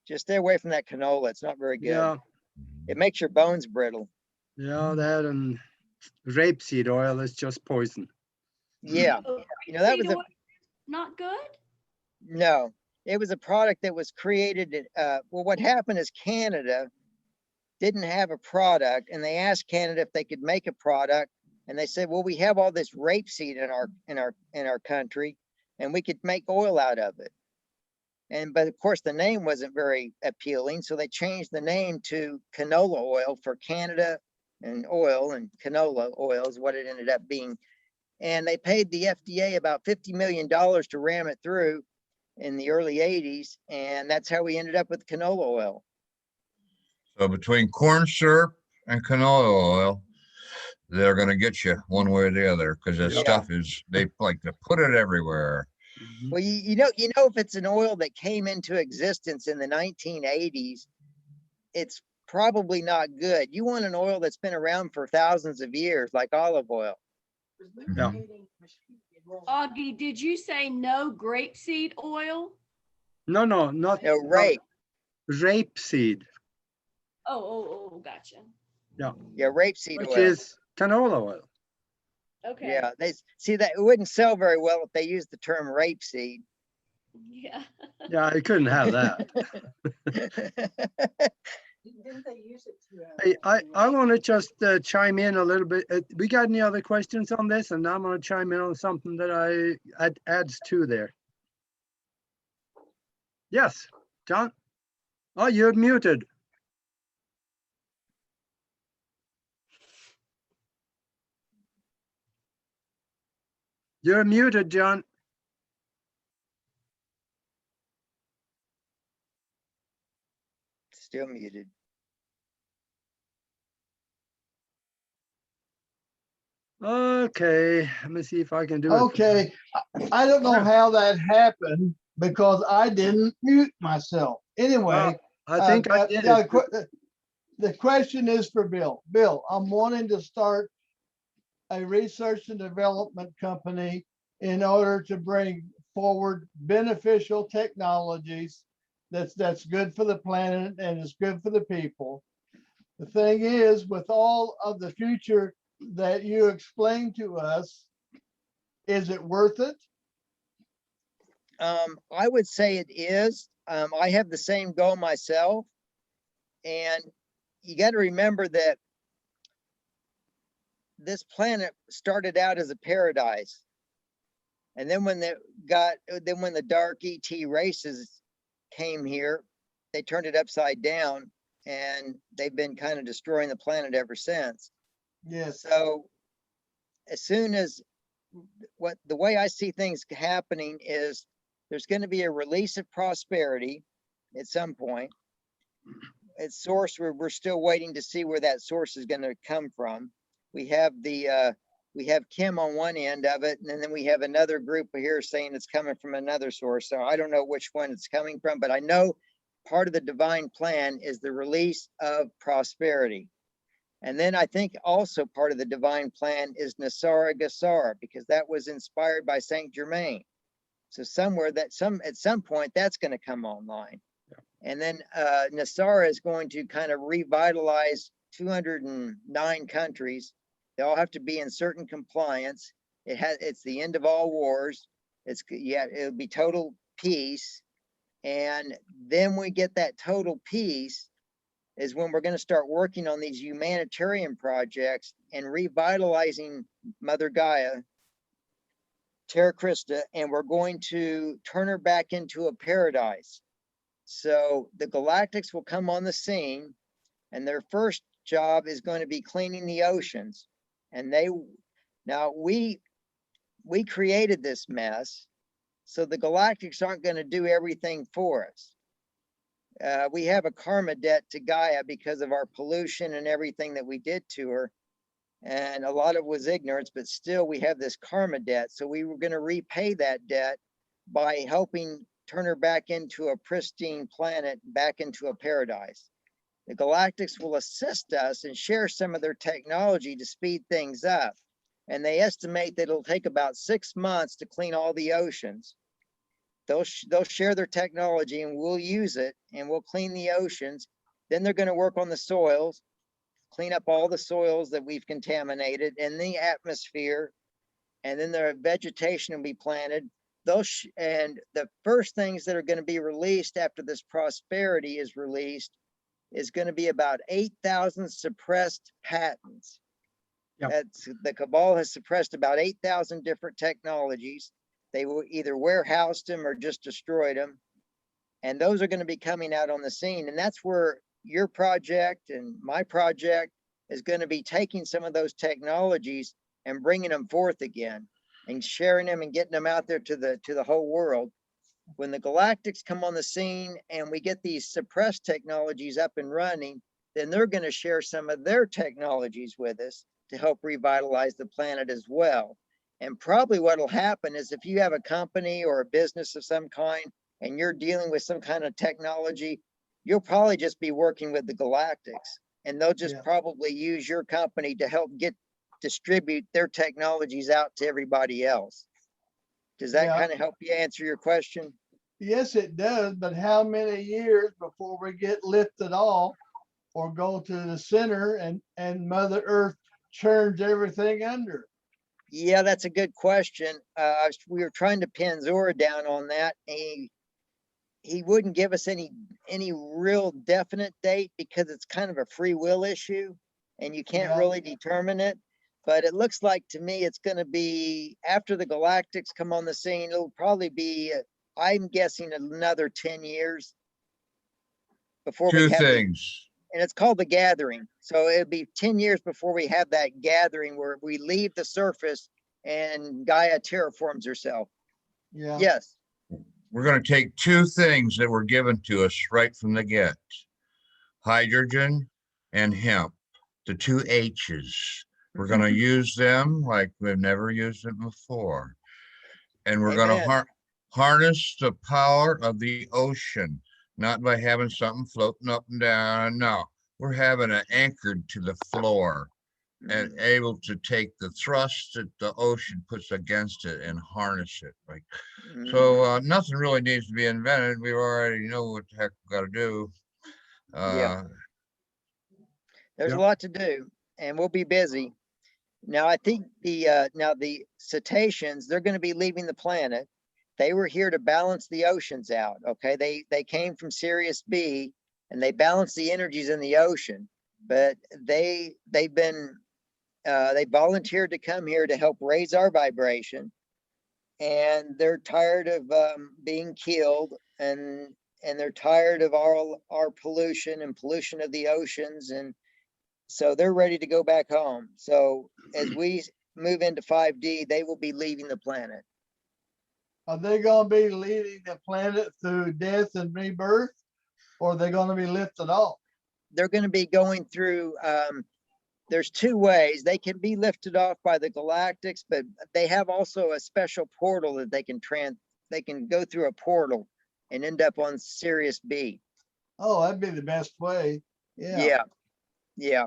Speaker 2: Just stay away from that canola. It's not very good.
Speaker 1: yeah,
Speaker 2: It makes your bones brittle.
Speaker 1: yeah, that and rapeseed oil is just poison.
Speaker 2: Yeah,
Speaker 7: Oh,
Speaker 2: you know that was
Speaker 7: rapeseed
Speaker 2: a
Speaker 7: oil, not good?
Speaker 2: no. It was a product that was created. Well, what happened is Canada didn't have a product, and they asked Canada if they could make a product, and they said, "Well, we have all this rapeseed in our country, and we could make oil out of it." But of course, the name wasn't very appealing, so they changed the name to canola oil for Canada, and canola oil is what it ended up being. And they paid the FDA about $50 million to ram it through in the early 80s, and that's how we ended up with canola oil.
Speaker 6: So between corn syrup and canola oil, they're going to get you one way or the other because that
Speaker 1: Yeah.
Speaker 6: stuff is, they like to put it everywhere.
Speaker 1: Mhm.
Speaker 2: Well, you know, if it's an oil that came into existence in the 1980s, it's probably not good. You want an oil that's been around for thousands of years, like olive oil.
Speaker 1: Yeah.
Speaker 7: Augie, did you say no grapeseed oil?
Speaker 1: No, no, not
Speaker 2: No, rape.
Speaker 1: rapeseed.
Speaker 7: Gotcha.
Speaker 2: Yeah, rapeseed
Speaker 1: Which
Speaker 2: oil.
Speaker 1: is canola oil.
Speaker 7: Okay.
Speaker 2: Yeah, they see that it wouldn't sell very well if they used the term rapeseed.
Speaker 7: Yeah.
Speaker 1: Yeah, I couldn't have that. Hey, I want to just chime in a little bit. We got any other questions on this? And I'm going to chime in on something that adds to there. Yes, John? Oh, you're muted. You're muted, John.
Speaker 2: Still muted.
Speaker 1: Okay, let me see if I can do it.
Speaker 5: Okay, I don't know how that happened because I didn't mute myself. Anyway,
Speaker 1: Well, I think I did
Speaker 5: yeah,
Speaker 1: it.
Speaker 5: the question is for Bill. Bill, I'm wanting to start a research and development company in order to bring forward beneficial technologies that's good for the planet and is good for the people. The thing is, with all of the future that you explained to us, is it worth it?
Speaker 2: I would say it is. I have the same goal myself. And you got to remember that this planet started out as a paradise. And then when the dark ET races came here, they turned it upside down, and they've been kind of destroying the planet ever since.
Speaker 5: Yes.
Speaker 2: So as soon as the way I see things happening is there's going to be a release of prosperity at some point. its source, we're still waiting to see where that source is going to come from. We have we have Kim on one end of it, and then we have another group here saying it's coming from another source. So I don't know which one it's coming from, but I know part of the divine plan is the release of prosperity. And then I think also part of the divine plan is Nasara Gasara, because that was inspired by Saint Germain. So somewhere at some point that's going to come online. And then Nasara is going to kind of revitalize 209 countries. They all have to be in certain compliance. It's the end of all wars. It'll be total peace. And then we get that total peace is when we're going to start working on these humanitarian projects and revitalizing Mother Gaia, Terra Christa, and we're going to turn her back into a paradise. So the Galactics will come on the scene, and their first job is going to be cleaning the oceans. And we created this mess, so the Galactics aren't going to do everything for us. We have a karma debt to Gaia because of our pollution and everything that we did to her. And a lot of it was ignorance, but still we have this karma debt. So we were going to repay that debt by helping turn her back into a pristine planet, back into a paradise. The Galactics will assist us and share some of their technology to speed things up. And they estimate that it'll take about 6 months to clean all the oceans. They'll share their technology and we'll use it, and we'll clean the oceans. Then they're going to work on the soils, clean up all the soils that we've contaminated in the atmosphere, and then the vegetation will be planted. And the first things that are going to be released after this prosperity is released is going to be about 8,000 suppressed patents. Yep. The Cabal has suppressed about 8,000 different technologies. They will either warehoused them or just destroyed them. And those are going to be coming out on the scene. And that's where your project and my project is going to be taking some of those technologies and bringing them forth again and sharing them and getting them out there to the whole world. When the Galactics come on the scene and we get these suppressed technologies up and running, then they're going to share some of their technologies with us to help revitalize the planet as well. And probably what will happen is if you have a company or a business of some kind and you're dealing with some kind of technology, you'll probably just be working with the Galactics, and they'll just probably use your company to help distribute their technologies out to everybody else. Does that kind of help you answer your question?
Speaker 5: Yes, it does. But how many years before we get lifted off or go to the center and Mother Earth churns everything under?
Speaker 2: Yeah, that's a good question. We were trying to pin Zora down on that. He wouldn't give us any real definite date because it's kind of a free will issue and you can't really determine it. But it looks like to me it's going to be after the Galactics come on the scene. It'll probably be, I'm guessing, another 10 years before we have
Speaker 6: things.
Speaker 2: And it's called the gathering. So it'll be 10 years before we have that gathering where we leave the surface and Gaia terraforms herself.
Speaker 5: Yeah.
Speaker 2: Yes.
Speaker 6: We're going to take 2 things that were given to us right from the get: hydrogen and hemp, the 2 H's. We're going to use them like we've never used them before. And we're going to harness the power of the ocean, not by having something floating up and down. No, we're having it anchored to the floor and able to take the thrust that the ocean puts against it and harness it. Like, so nothing really needs to be invented. We already know what the heck we got to do.
Speaker 2: There's a lot to do, and we'll be busy. Now, I think the cetaceans, they're going to be leaving the planet. They were here to balance the oceans out. Okay, they came from Sirius B, and they balance the energies in the ocean. But they volunteered to come here to help raise our vibration, and they're tired of being killed, and they're tired of our pollution and pollution of the oceans, and so they're ready to go back home. So as we move into 5D, they will be leaving the planet.
Speaker 5: Are they going to be leaving the planet through death and rebirth, or are they going to be lifted off?
Speaker 2: they're going to be going through, there's two ways. They can be lifted off by the galactics, but they have also a special portal that they can go through a portal and end up on Sirius B.
Speaker 5: Oh, that'd be the best way. Yeah.
Speaker 2: Yeah. Yeah.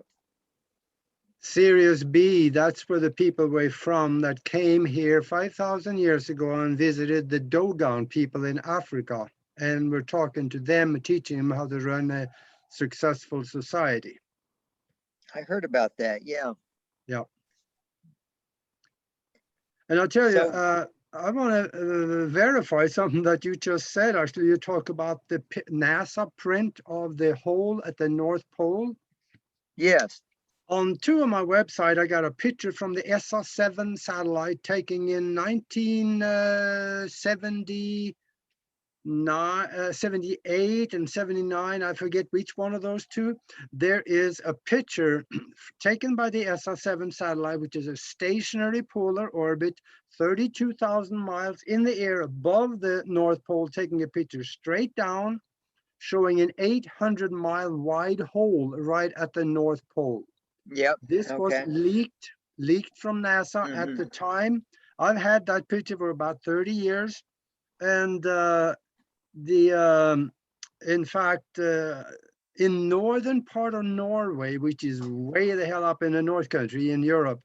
Speaker 1: Sirius B, that's where the people were from that came here 5,000 years ago and visited the Dogon people in Africa. And we're talking to them, teaching them how to run a successful society.
Speaker 2: I heard about that. Yeah.
Speaker 1: Yeah. And I'll tell you,
Speaker 2: So,
Speaker 1: I want to verify something that you just said. Actually, you talk about the NASA print of the hole at the North Pole.
Speaker 2: yes.
Speaker 1: On two of my website, I got a picture from the ESA-7 satellite taken in 78 and 79. I forget which one of those two. There is a picture taken by the ESA-7 satellite, which is a stationary polar orbit, 32,000 miles in the air above the North Pole, taking a picture straight down, showing an 800-mile wide hole right at the North Pole.
Speaker 2: Yep.
Speaker 1: This was
Speaker 2: Okay.
Speaker 1: leaked from NASA at the time. I've had that picture for about 30 years. And in fact, in northern part of Norway, which is way the hell up in the North Country in Europe,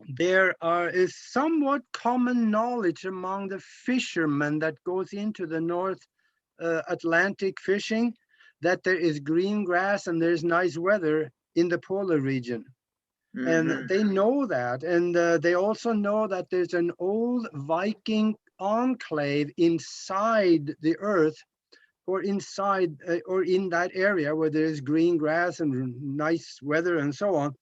Speaker 1: there is somewhat common knowledge among the fishermen that goes into the North Atlantic fishing that there is green grass and there's nice weather in the polar region. And they know that. And they also know that there's an old Viking enclave inside the earth or inside or in that area where there's green grass and nice weather and so on.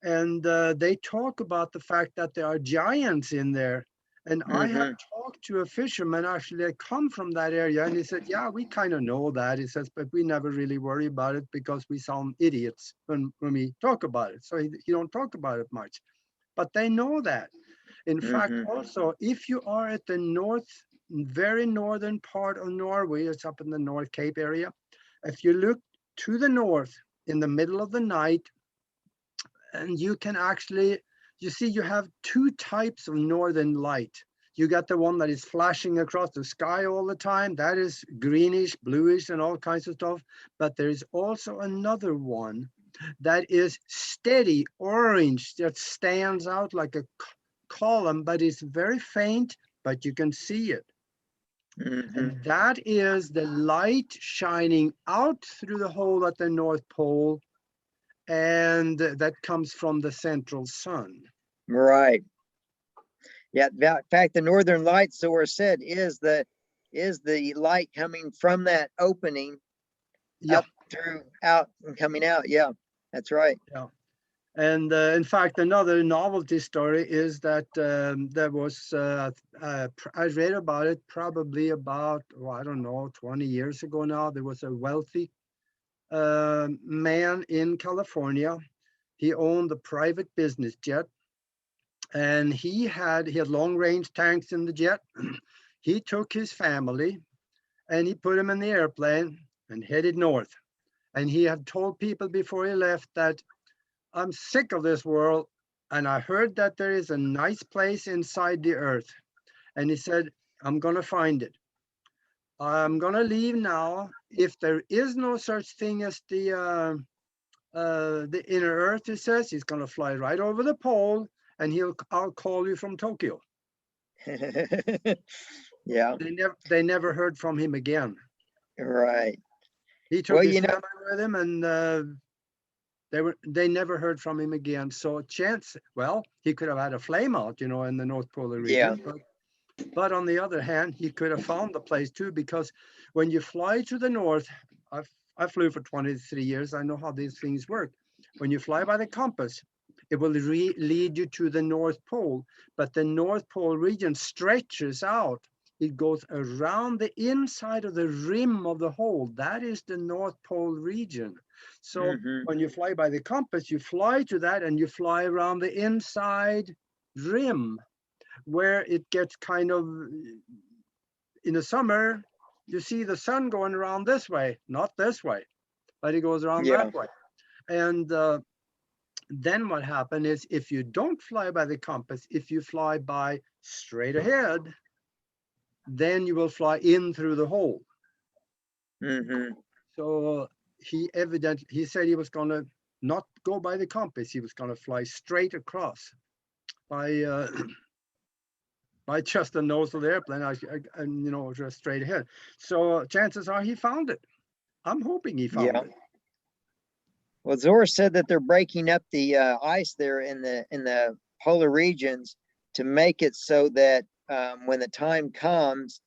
Speaker 1: And they talk about the fact that there are giants in there. And I have talked to a fisherman actually that come from that area, and he said, yeah, we kind of know that. He says, but we never really worry about it because we sound idiots when we talk about it. So you don't talk about it much, but they know that. In fact, also, if you are at the very northern part of Norway, it's up in the North Cape area. If you look to the north in the middle of the night, and you can actually, you see, you have two types of northern light. You got the one that is flashing across the sky all the time. That is greenish, bluish, and all kinds of stuff. But there is also another one that is steady orange that stands out like a column, but it's very faint, but you can see it. And that is the light shining out through the hole at the North Pole, and that comes from the central sun.
Speaker 2: Right. Yeah. In fact, the northern light source said is the light coming from that opening up through out and coming out. Yeah, that's right.
Speaker 1: Yeah. And in fact, another novelty story is that there was, I read about it probably about, I don't know, 20 years ago now. There was a wealthy man in California. He owned a private business jet, and he had long range tanks in the jet. He took his family and he put them in the airplane and headed north. And he had told people before he left that I'm sick of this world, and I heard that there is a nice place inside the earth. And he said, I'm going to find it. I'm going to leave now. If there is no such thing as the inner earth, he says, he's going to fly right over the pole, and I'll call you from Tokyo.
Speaker 2: Yeah.
Speaker 1: They never heard from him again.
Speaker 2: Right.
Speaker 1: He took his family with him, and they never heard from him again. So he could have had a flame out, in the North Polar region.
Speaker 2: Yeah.
Speaker 1: But on the other hand, he could have found the place too, because when you fly to the north, I flew for 23 years. I know how these things work. When you fly by the compass, it will lead you to the North Pole, but the North Pole region stretches out. It goes around the inside of the rim of the hole. That is the North Pole region. So when you fly by the compass, you fly to that and you fly around the inside rim, where it gets kind of, in the summer, you see the sun going around this way, not this way. but it goes around
Speaker 2: Yeah.
Speaker 1: that way. And then what happened is, if you don't fly by the compass, if you fly by straight ahead, then you will fly in through the hole.
Speaker 2: Mm-hmm.
Speaker 1: So he said he was going to not go by the compass. He was going to fly straight across by just the nose of the airplane, and just straight ahead. So chances are he found it. I'm hoping he found
Speaker 2: Yeah.
Speaker 1: it.
Speaker 2: Well, Zora said that they're breaking up the ice there in the polar regions to make it so that when the time comes,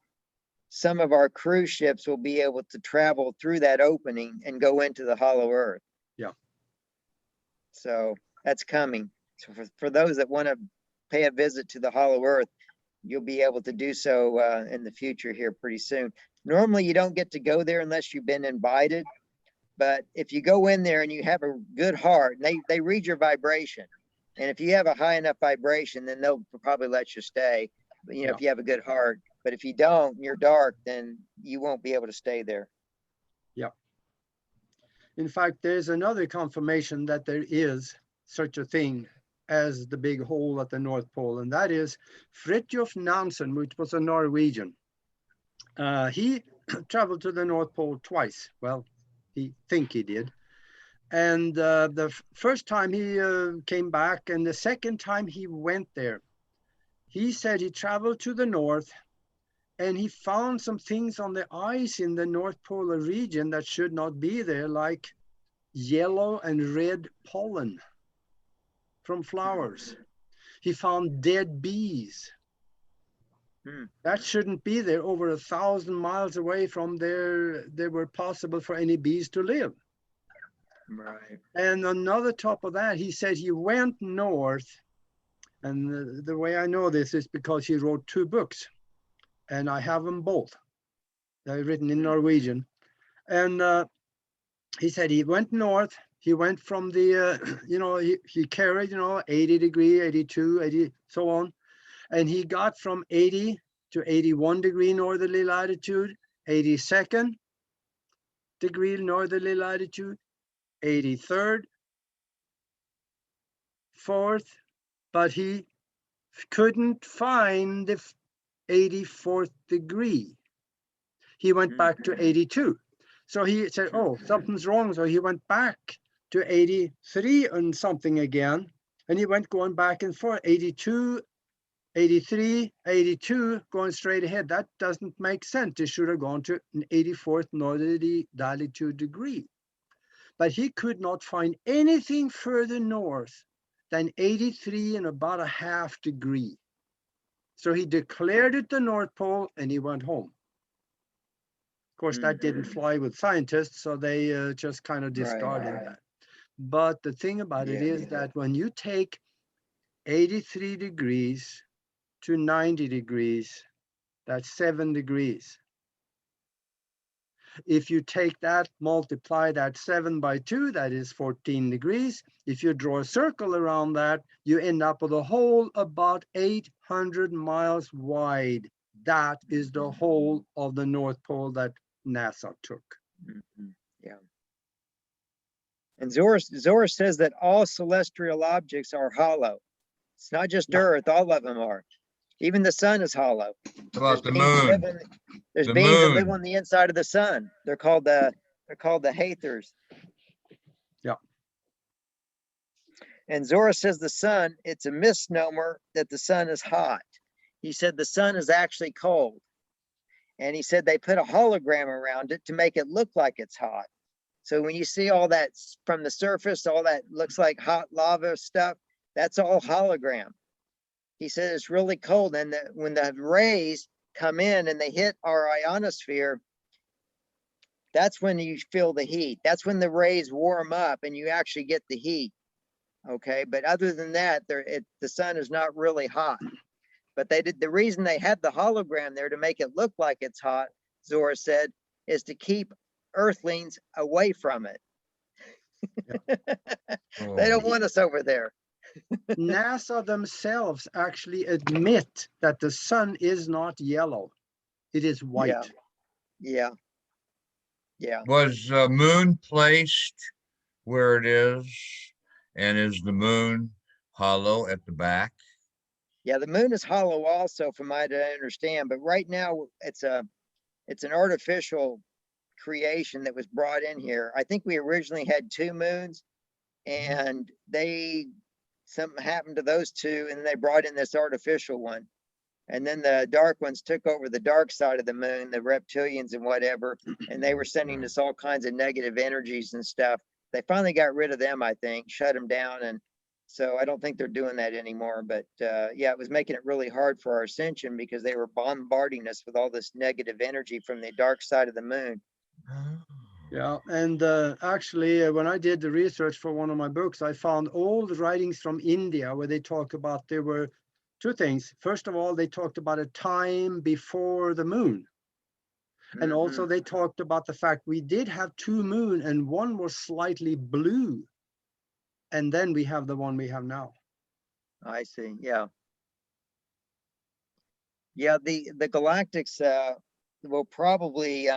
Speaker 2: some of our cruise ships will be able to travel through that opening and go into the hollow earth.
Speaker 1: Yeah.
Speaker 2: So that's coming. So for those that want to pay a visit to the hollow earth, you'll be able to do so in the future here pretty soon. Normally, you don't get to go there unless you've been invited. But if you go in there and you have a good heart, they read your vibration. And if you have a high enough vibration, then they'll probably let you stay. But,
Speaker 1: Yeah.
Speaker 2: if you have a good heart. But if you don't, and you're dark, then you won't be able to stay there.
Speaker 1: Yeah. In fact, there's another confirmation that there is such a thing as the big hole at the North Pole, and that is Fridtjof Nansen, which was a Norwegian. He traveled to the North Pole twice. Well, he did. And the first time he came back, and the second time he went there, he said he traveled to the north and he found some things on the ice in the North Polar region that should not be there, like yellow and red pollen from flowers. He found dead bees. That shouldn't be there, over 1,000 miles away from there were possible for any bees to live.
Speaker 2: Right.
Speaker 1: And on top of that, he said he went north. And the way I know this is because he wrote 2 books, and I have them both. They're written in Norwegian. And he said he went north. He went from the, he carried, 80 degree, 82, 80, so on. And he got from 80 to 81 degree northerly latitude, 82nd degree northerly latitude, 83rd, 4th, but he couldn't find the 84th degree. He went back to 82. So he said, oh, something's wrong. So he went back to 83 and something again. And he went going back and forth, 82, 83, 82, going straight ahead. That doesn't make sense. It should have gone to an 84th northerly latitude degree. But he could not find anything further north than 83 and about a half degree. So he declared it the North Pole and he went home. Of course, that didn't fly with scientists, so they just kind of discarded that. But the thing about it is that when you take 83 degrees to 90 degrees, that's 7 degrees. If you take that, multiply that 7 by 2, that is 14 degrees. If you draw a circle around that, you end up with a hole about 800 miles wide. That is the whole of the North Pole that NASA took.
Speaker 2: Yeah. And Zora says that all celestial objects are hollow. It's not just Earth, all of them are. Even the sun is hollow.
Speaker 6: How about the
Speaker 2: beings that
Speaker 6: moon?
Speaker 2: There's
Speaker 6: The
Speaker 2: beings that live
Speaker 6: moon.
Speaker 2: on the inside of the sun. They're called the Hathors.
Speaker 1: Yeah.
Speaker 2: And Zora says the sun, it's a misnomer that the sun is hot. He said the sun is actually cold. And he said they put a hologram around it to make it look like it's hot. So when you see all that from the surface, all that looks like hot lava stuff, that's all hologram. He said it's really cold. And when the rays come in and they hit our ionosphere, that's when you feel the heat. That's when the rays warm up and you actually get the heat. Okay, but other than that, the sun is not really hot. But the reason they had the hologram there to make it look like it's hot, Zora said, is to keep Earthlings away from it. They don't want us over there.
Speaker 1: NASA themselves actually admit that the sun is not yellow. It is white.
Speaker 2: Yeah. Yeah.
Speaker 6: Was the moon placed where it is? And is the moon hollow at the back?
Speaker 2: Yeah, the moon is hollow also, from what I understand, but right now it's an artificial creation that was brought in here. I think we originally had 2 moons, and something happened to those 2, and they brought in this artificial one. And then the dark ones took over the dark side of the moon, the reptilians and whatever, and they were sending us all kinds of negative energies and stuff. They finally got rid of them, I think, shut them down. And so I don't think they're doing that anymore. But yeah, it was making it really hard for our ascension because they were bombarding us with all this negative energy from the dark side of the moon.
Speaker 1: Yeah, and actually, when I did the research for one of my books, I found old writings from India where they talk about there were 2 things. First of all, they talked about a time before the moon. And also they talked about the fact we did have 2 moon and one was slightly blue. And then we have the one we have now.
Speaker 2: I see. Yeah. Yeah, the galactics will probably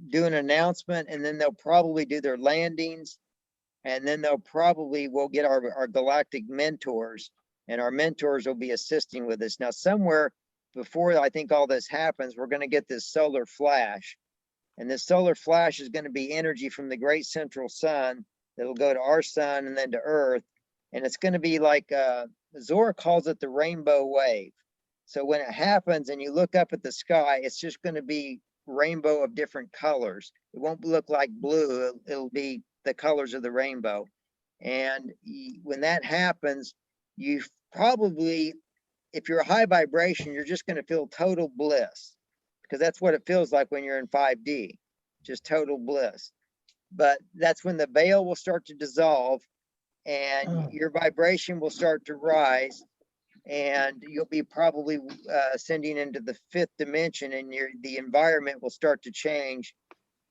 Speaker 2: do an announcement, and then they'll probably do their landings, and then we'll get our galactic mentors, and our mentors will be assisting with us. Now, somewhere before I think all this happens, we're going to get this solar flash, and this solar flash is going to be energy from the great central sun that'll go to our sun and then to Earth, and it's going to be like Zora calls it the rainbow wave. So when it happens and you look up at the sky, it's just going to be rainbow of different colors. It won't look like blue. It'll be the colors of the rainbow. And when that happens, you probably, if you're a high vibration, you're just going to feel total bliss, because that's what it feels like when you're in 5D, just total bliss. But that's when the veil will start to dissolve and your vibration will start to rise, and you'll be probably ascending into the 5th dimension, and the environment will start to change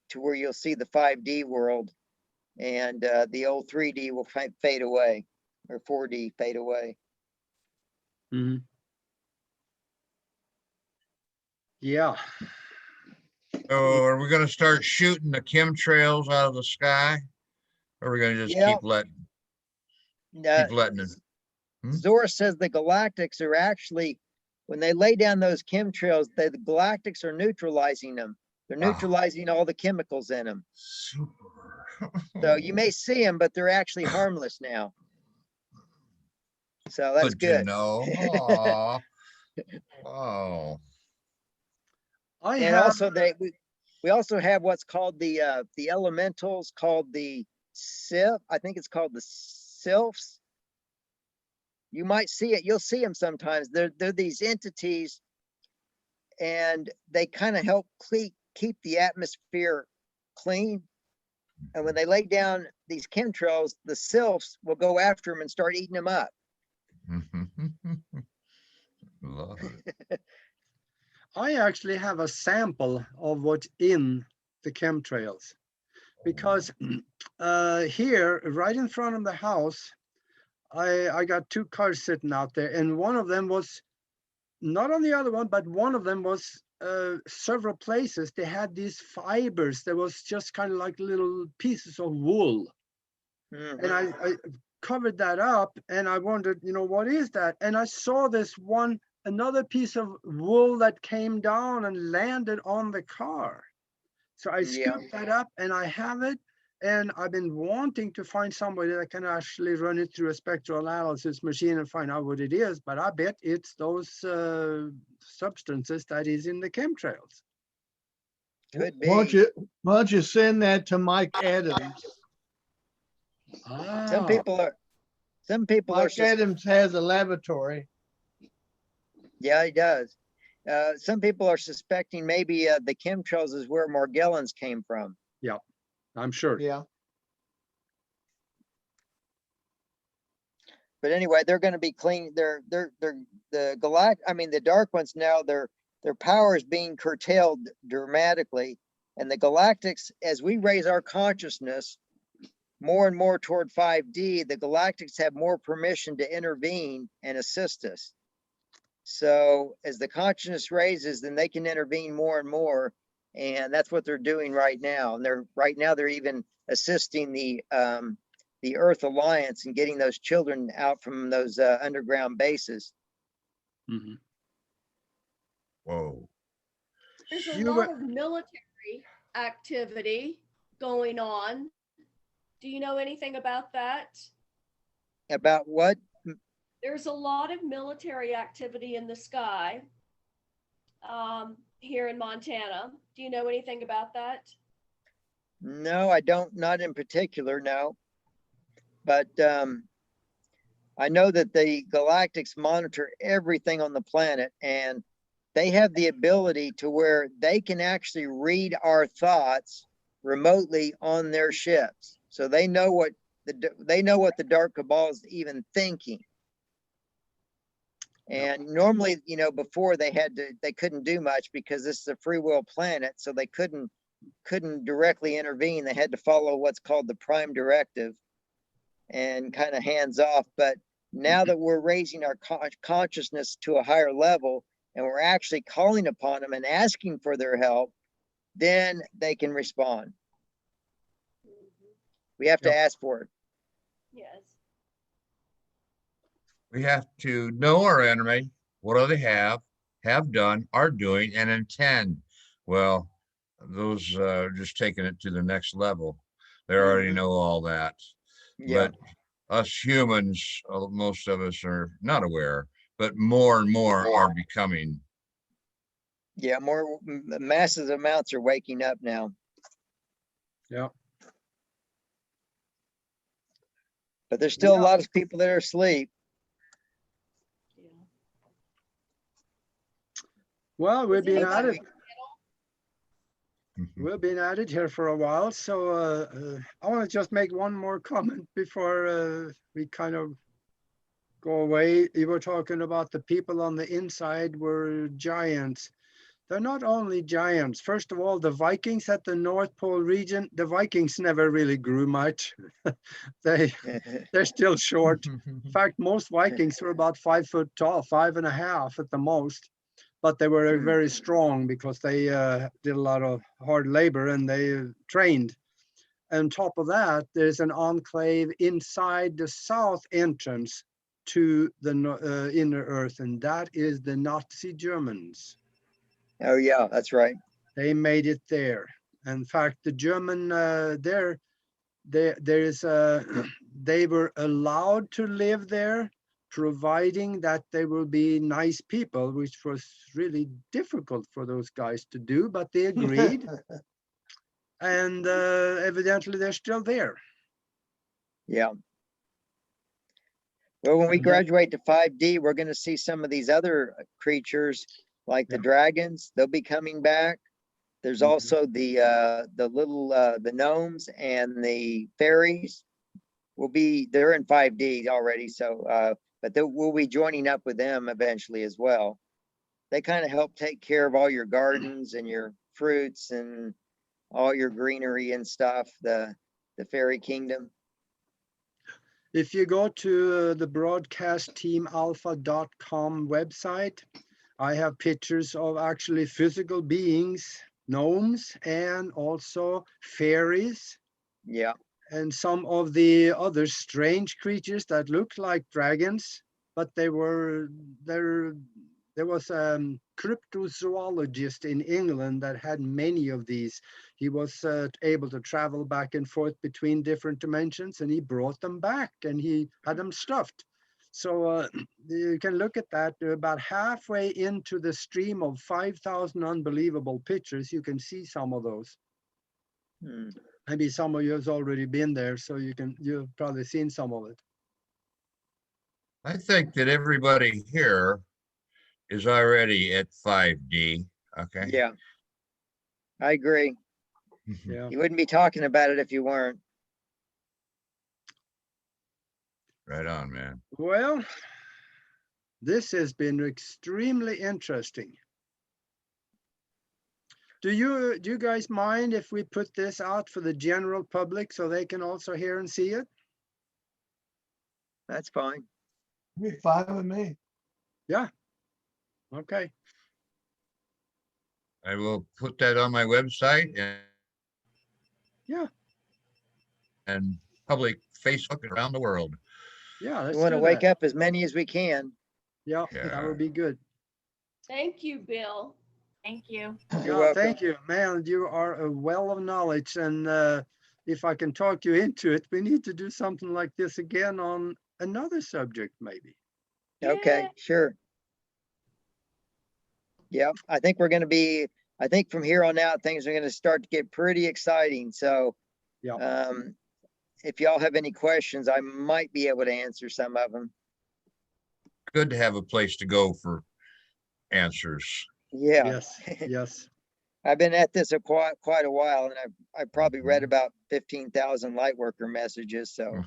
Speaker 2: to where you'll see the 5D world, and the old 3D will fade away, or 4D fade away.
Speaker 1: Mm-hmm. Yeah.
Speaker 6: So are we gonna start shooting the chemtrails out of the sky? Or are we gonna just keep letting it?
Speaker 2: Zora says the galactics are actually, when they lay down those chemtrails, the galactics are neutralizing them. They're neutralizing all the chemicals in them.
Speaker 6: Super.
Speaker 2: So you may see them, but they're actually harmless now. So that's good.
Speaker 6: To know. Aw. Oh.
Speaker 2: Also we also have what's called the elementals, called the Sylph. I think it's called the Sylphs. You might see it. You'll see them sometimes. They're these entities, and they kind of help keep the atmosphere clean. And when they lay down these chemtrails, the Sylphs will go after them and start eating them up.
Speaker 6: Love it.
Speaker 1: I actually have a sample of what's in the chemtrails, because here, right in front of the house, I got 2 cars sitting out there, and one of them was not on the other one, but one of them was several places. They had these fibers that was just kind of like little pieces of wool. And I covered that up, and I wondered, what is that? And I saw another piece of wool that came down and landed on the car. So I scooped that up, and I have it. And I've been wanting to find somebody that can actually run it through a spectral analysis machine and find out what it is. But I bet it's those substances that is in the chemtrails.
Speaker 2: Could be.
Speaker 5: Why don't you send that to Mike Adams?
Speaker 2: Some people are.
Speaker 5: Mike Adams has a laboratory.
Speaker 2: Yeah, he does. Some people are suspecting maybe the chemtrails is where Morgellons came from.
Speaker 1: Yeah, I'm sure.
Speaker 5: Yeah.
Speaker 2: But anyway, they're going to be clean. The dark ones now, their power is being curtailed dramatically. And the galactics, as we raise our consciousness more and more toward 5D, the galactics have more permission to intervene and assist us. So as the consciousness raises, then they can intervene more and more. And that's what they're doing right now. And they're even assisting the Earth Alliance and getting those children out from those underground bases.
Speaker 1: Mhm.
Speaker 6: Whoa.
Speaker 7: There's a
Speaker 1: You
Speaker 7: lot
Speaker 1: were-
Speaker 7: of military activity going on. Do you know anything about that?
Speaker 2: About what?
Speaker 7: There's a lot of military activity in the sky here in Montana. Do you know anything about that?
Speaker 2: No, I don't, not in particular, no. But I know that the galactics monitor everything on the planet, and they have the ability to where they can actually read our thoughts remotely on their ships. So they know what the Dark Cabal is even thinking. And normally, you know, before they couldn't do much because this is a free will planet, so they couldn't directly intervene. They had to follow what's called the prime directive and kind of hands off. But now that we're raising our consciousness to a higher level and we're actually calling upon them and asking for their help, then they can respond. We have to ask for it.
Speaker 7: Yes.
Speaker 6: We have to know our enemy. What do they have done, are doing, and intend? Well, those just taking it to the next level. They already
Speaker 2: Mhm.
Speaker 6: know all that.
Speaker 2: Yeah.
Speaker 6: But us humans, most of us are not aware, but more and more are becoming.
Speaker 2: Yeah. More massive amounts are waking up now.
Speaker 1: Yeah.
Speaker 2: But there's still a
Speaker 1: Yeah.
Speaker 2: lot of people that are asleep.
Speaker 7: Yeah.
Speaker 1: Well, we've
Speaker 7: Is
Speaker 1: been at
Speaker 7: anybody-
Speaker 1: it. We've been at it here for a while, so I want to just make one more comment before we kind of go away. You were talking about the people on the inside were giants. They're not only giants. First of all, the Vikings at the North Pole region, the Vikings never really grew much. They're still short. In fact, most Vikings were about 5 foot tall, 5.5 at the most. But they were very strong because they did a lot of hard labor and they trained. On top of that, there's an enclave inside the south entrance to the inner earth, and that is the Nazi Germans.
Speaker 2: Oh yeah, that's right.
Speaker 1: They made it there. In fact, the German they were allowed to live there, providing that they will be nice people, which was really difficult for those guys to do, but they agreed. And evidently they're still there.
Speaker 2: Yeah. Well, when we
Speaker 1: And then-
Speaker 2: graduate to 5D, we're going to see some of these other creatures like the
Speaker 1: Yeah.
Speaker 2: dragons. They'll be coming back. There's
Speaker 1: Mhm.
Speaker 2: also the little the gnomes and the fairies. They're in 5D already. So but we'll be joining up with them eventually as well. They kind of help take care of all your gardens and your fruits and all your greenery and stuff. The fairy kingdom.
Speaker 1: If you go to the broadcastteamalpha.com website, I have pictures of actually physical beings, gnomes, and also fairies,
Speaker 2: Yeah.
Speaker 1: and some of the other strange creatures that look like dragons, but there was a cryptozoologist in England that had many of these. He was able to travel back and forth between different dimensions, and he brought them back and he had them stuffed. So you can look at that about halfway into the stream of 5,000 unbelievable pictures. You can see some of those.
Speaker 2: Hmm.
Speaker 1: Maybe some of you have already been there, so you've probably seen some of it.
Speaker 6: I think that everybody here is already at 5D. Okay.
Speaker 2: Yeah. I agree.
Speaker 1: Yeah.
Speaker 2: You wouldn't be talking about it if you weren't.
Speaker 6: Right on, man.
Speaker 1: Well, this has been extremely interesting. Do you guys mind if we put this out for the general public so they can also hear and see it?
Speaker 2: That's fine.
Speaker 5: Be fine with me.
Speaker 1: Yeah. Okay.
Speaker 6: I will put that on my website
Speaker 1: Yeah.
Speaker 6: and public Facebook around the world.
Speaker 1: Yeah.
Speaker 2: We
Speaker 1: Let's
Speaker 2: want to
Speaker 1: do
Speaker 2: wake
Speaker 1: that.
Speaker 2: up as many as we can.
Speaker 1: Yeah. That
Speaker 6: Yeah.
Speaker 1: would be good.
Speaker 7: Thank you, Bill.
Speaker 8: Thank you.
Speaker 2: You're
Speaker 1: Yeah,
Speaker 2: welcome.
Speaker 1: thank you, man. You are a well of knowledge, and if I can talk you into it, we need to do something like this again on another subject, maybe.
Speaker 2: Okay,
Speaker 8: Yeah.
Speaker 2: sure. Yeah, I think we're going to be, I think from here on out, things are going to start to get pretty exciting. So,
Speaker 1: Yeah.
Speaker 2: if y'all have any questions, I might be able to answer some of them.
Speaker 6: Good to have a place to go for answers.
Speaker 2: Yeah.
Speaker 1: Yes. Yes.
Speaker 2: I've been at this quite a while, and I've probably read
Speaker 6: Mhm.
Speaker 2: about 15,000 light worker messages. So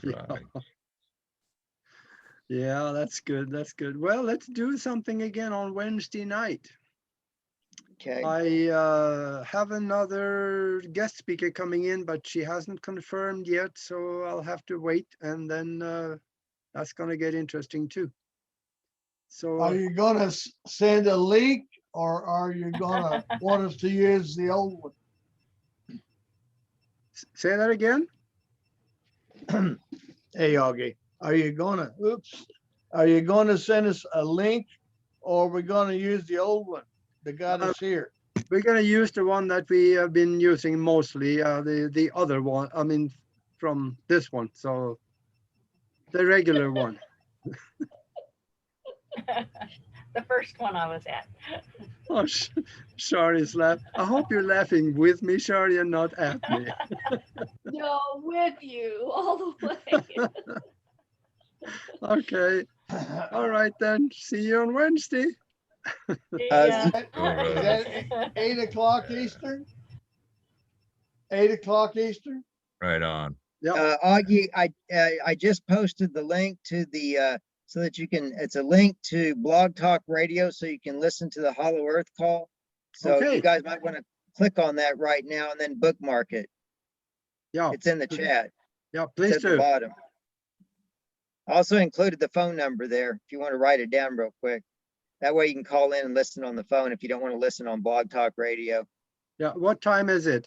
Speaker 1: Yeah.
Speaker 6: Right.
Speaker 1: Yeah, that's good. That's good. Well, let's do something again on Wednesday night.
Speaker 2: okay,
Speaker 1: I have another guest speaker coming in, but she hasn't confirmed yet, so I'll have to wait, and then that's going to get interesting too. So
Speaker 5: Are you gonna send a link or are you gonna want us to use the old one?
Speaker 1: say that again.
Speaker 5: Hey, Augie, are you gonna send us a link or are we gonna use the old one that got us here?
Speaker 1: We're going to use the one that we have been using mostly, the other one, I mean, from this one. So the regular one.
Speaker 8: The first one I was at.
Speaker 1: Oh, Shari's laugh. I hope you're laughing with me, Shari, and not at me.
Speaker 7: No, with you all the way.
Speaker 1: Okay. All right, then. See you on Wednesday.
Speaker 8: Yeah.
Speaker 5: Is that 8 o'clock Eastern? 8 o'clock Eastern?
Speaker 6: Right on.
Speaker 1: Yeah.
Speaker 2: Augie, I just posted the link to the so that you can. It's a link to Blog Talk Radio, so you can listen to the Hollow Earth call. So
Speaker 1: Okay.
Speaker 2: you guys might want to click on that right now and then bookmark it.
Speaker 1: Yeah.
Speaker 2: It's in the chat.
Speaker 1: Yeah,
Speaker 2: It's
Speaker 1: please
Speaker 2: at the
Speaker 1: do.
Speaker 2: bottom. I also included the phone number there if you want to write it down real quick. That way you can call in and listen on the phone if you don't want to listen on Blog Talk Radio.
Speaker 1: Yeah. What time is it?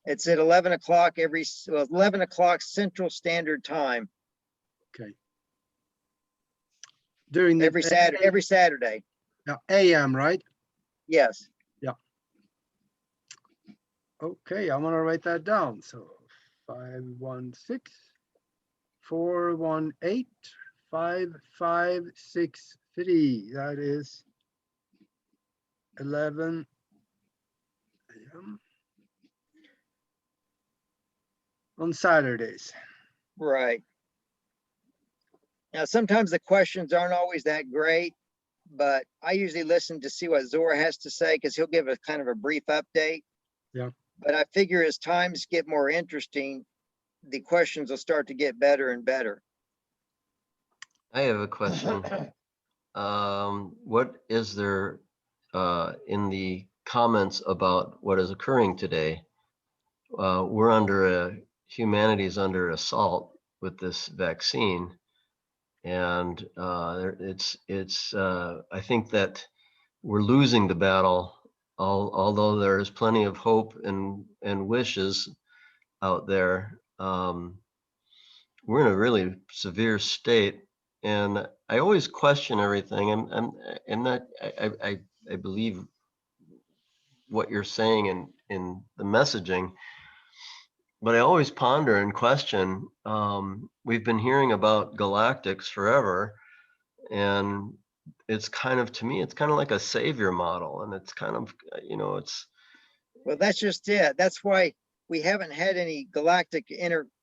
Speaker 2: It's at 11 o'clock 11 o'clock Central Standard Time
Speaker 1: Okay. During the
Speaker 2: every Saturday.
Speaker 1: Yeah, AM, right?
Speaker 2: Yes.
Speaker 1: Okay, I'm gonna write that down. So 516-418-5563. That is 11 AM on Saturdays.
Speaker 2: Right. Now, sometimes the questions aren't always that great, but I usually listen to see what Zora has to say because he'll give a kind of a brief update.
Speaker 1: Yeah.
Speaker 2: But I figure as times get more interesting, the questions will start to get better and better.
Speaker 3: I have a question. What is there in the comments about what is occurring today? Humanity is under assault with this vaccine, and I think that we're losing the battle. Although there is plenty of hope and wishes out there, we're in a really severe state. And I always question everything. I believe what you're saying in the messaging, but I always ponder and question. We've been hearing about galactics forever, and it's kind of, to me, it's kind of like a savior model, and it's kind of, it's.
Speaker 2: Well, that's just it. That's why we haven't had any galactic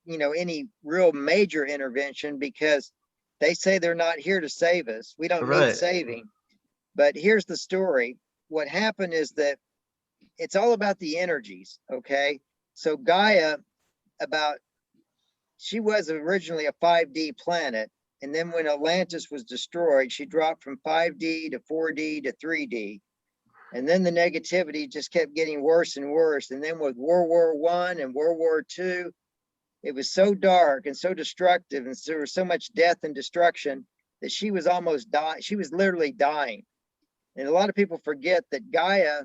Speaker 2: any real major intervention, because they say they're not here to save us. We don't need
Speaker 3: Right.
Speaker 2: saving. But here's the story. What happened is that it's all about the energies, okay? So Gaia, she was originally a 5D planet, and then when Atlantis was destroyed, she dropped from 5D to 4D to 3D. And then the negativity just kept getting worse and worse. And then with World War I and World War II, it was so dark and so destructive, and there was so much death and destruction that she was almost dying. She was literally dying. And a lot of people forget that Gaia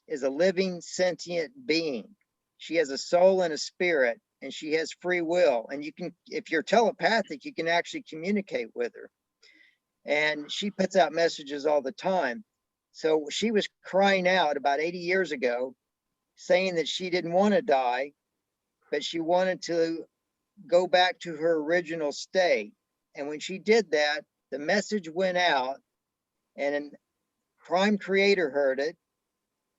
Speaker 2: is a living sentient being. She has a soul and a spirit, and she has free will. And you can, if you're telepathic, you can actually communicate with her. And she puts out messages all the time. So she was crying out about 80 years ago, saying that she didn't want to die, but she wanted to go back to her original state. And when she did that, the message went out, and a prime creator heard it,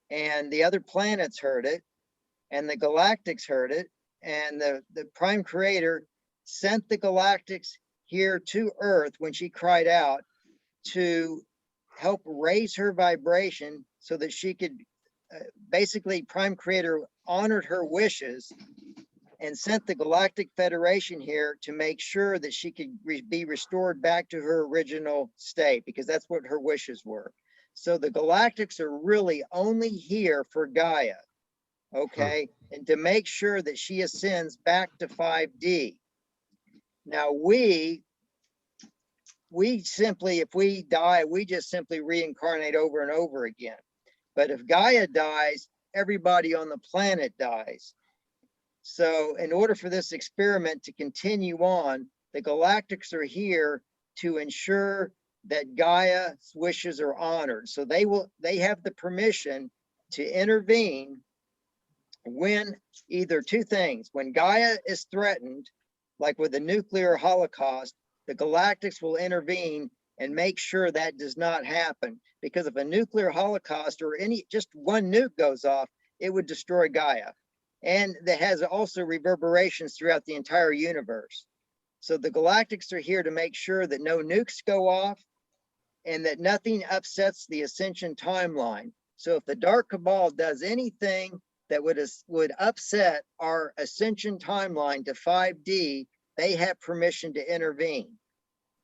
Speaker 2: and the other planets heard it, and the galactics heard it, and the prime creator sent the galactics here to Earth when she cried out to help raise her vibration so that she could, basically prime creator honored her wishes and sent the Galactic Federation here to make sure that she could be restored back to her original state, because that's what her wishes were. So the Galactics are really only here for Gaia, okay? And to make sure that she ascends back to 5D. Now we simply, if we die, we just simply reincarnate over and over again. But if Gaia dies, everybody on the planet dies. So in order for this experiment to continue on, the Galactics are here to ensure that Gaia's wishes are honored. So they have the permission to intervene when either two things, when Gaia is threatened, like with a nuclear holocaust, the Galactics will intervene and make sure that does not happen. Because if a nuclear holocaust or just one nuke goes off, it would destroy Gaia. And that has also reverberations throughout the entire universe. So the Galactics are here to make sure that no nukes go off and that nothing upsets the ascension timeline. So if the Dark Cabal does anything that would upset our ascension timeline to 5D, they have permission to intervene.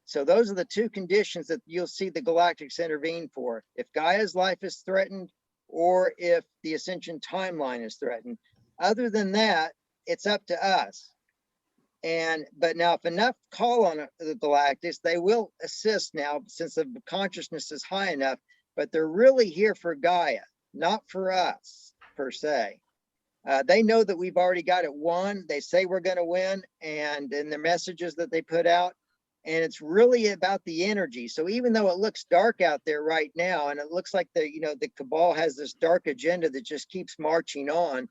Speaker 2: So those are the two conditions that you'll see the Galactics intervene for: if Gaia's life is threatened or if the ascension timeline is threatened. Other than that, it's up to us. But now if enough call on the Galactics, they will assist now since the consciousness is high enough, but they're really here for Gaia, not for us per se. They know that we've already got it won. They say we're going to win, and in the messages that they put out, and it's really about the energy. So even though it looks dark out there right now, and it looks like the Cabal has this dark agenda that just keeps marching on,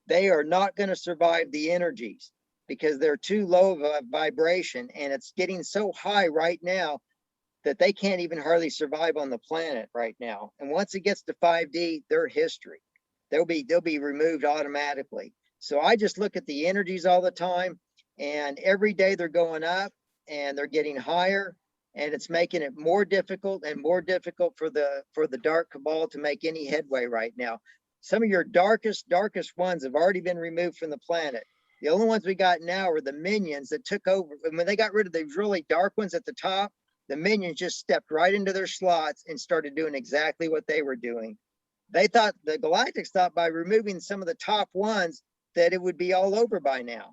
Speaker 2: they are not going to survive the energies because they're too low of a vibration, and it's getting so high right now that they can't even hardly survive on the planet right now. And once it gets to 5D, they're history. They'll be removed automatically. So I just look at the energies all the time, and every day they're going up and they're getting higher, and it's making it more difficult and more difficult for the Dark Cabal to make any headway right now. Some of your darkest ones have already been removed from the planet. The only ones we got now are the minions that took over. And when they got rid of these really dark ones at the top, the minions just stepped right into their slots and started doing exactly what they were doing. They thought, the Galactics thought by removing some of the top ones that it would be all over by now.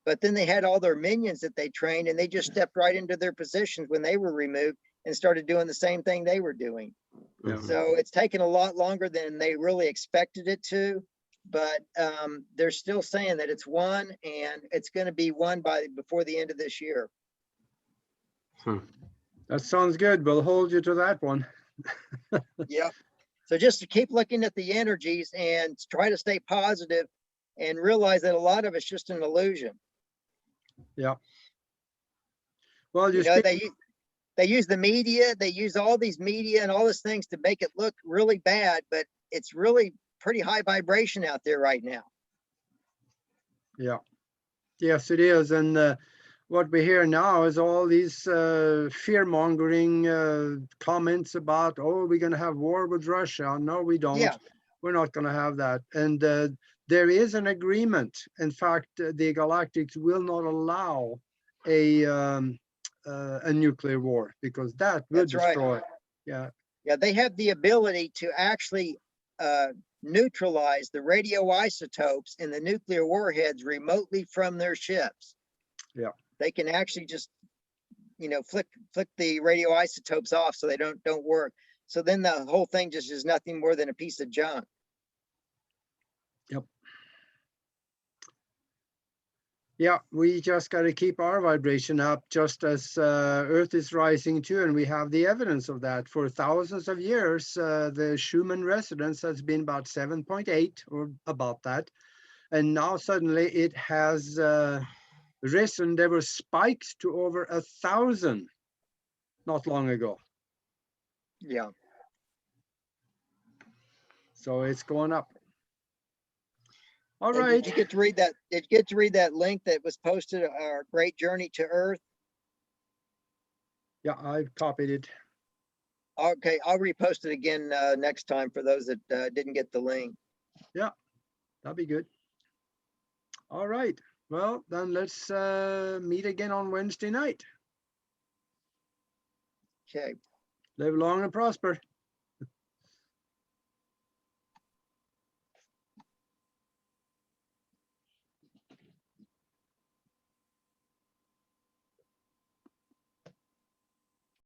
Speaker 2: But then they had all their minions that they trained, and they just stepped right into their positions when they were removed and started doing the same thing they were doing.
Speaker 1: Yeah.
Speaker 2: So it's taken a lot longer than they really expected it to, but they're still saying that it's won, and it's going to be won before the end of this year.
Speaker 1: That sounds good. We'll hold you to that one.
Speaker 2: Yep. So just to keep looking at the energies and try to stay positive and realize that a lot of it's just an illusion.
Speaker 1: Yeah. Well,
Speaker 2: You know, they use the media, they use all these media and all these things to make it look really bad, but it's really pretty high vibration out there right now.
Speaker 1: Yeah. Yes, it is. And what we hear now is all these fear-mongering comments about, oh, we're going to have war with Russia. No, we don't.
Speaker 2: Yeah.
Speaker 1: We're not going to have that. And there is an agreement. In fact, the Galactics will not allow a nuclear war, because that would
Speaker 2: That's right.
Speaker 1: destroy. Yeah.
Speaker 2: Yeah, they have the ability to actually neutralize the radioisotopes in the nuclear warheads remotely from their ships.
Speaker 1: Yeah.
Speaker 2: They can actually just, flick the radioisotopes off so they don't work. So then the whole thing just is nothing more than a piece of junk.
Speaker 1: Yeah, we just got to keep our vibration up, just as Earth is rising too, and we have the evidence of that. For thousands of years, the Schumann resonance has been about 7.8 or about that, and now suddenly it has risen. There were spikes to over 1,000 not long ago,
Speaker 2: Yeah.
Speaker 1: so it's going up. All
Speaker 2: And
Speaker 1: right.
Speaker 2: did you get to read that? Did you get to read that link that was posted? Our Great Journey to Earth.
Speaker 1: Yeah, I've copied it.
Speaker 2: Okay, I'll repost it again next time for those that didn't get the link.
Speaker 1: Yeah, that'd be good. All right. Well, then let's meet again on Wednesday night.
Speaker 2: Okay.
Speaker 1: Live long and prosper.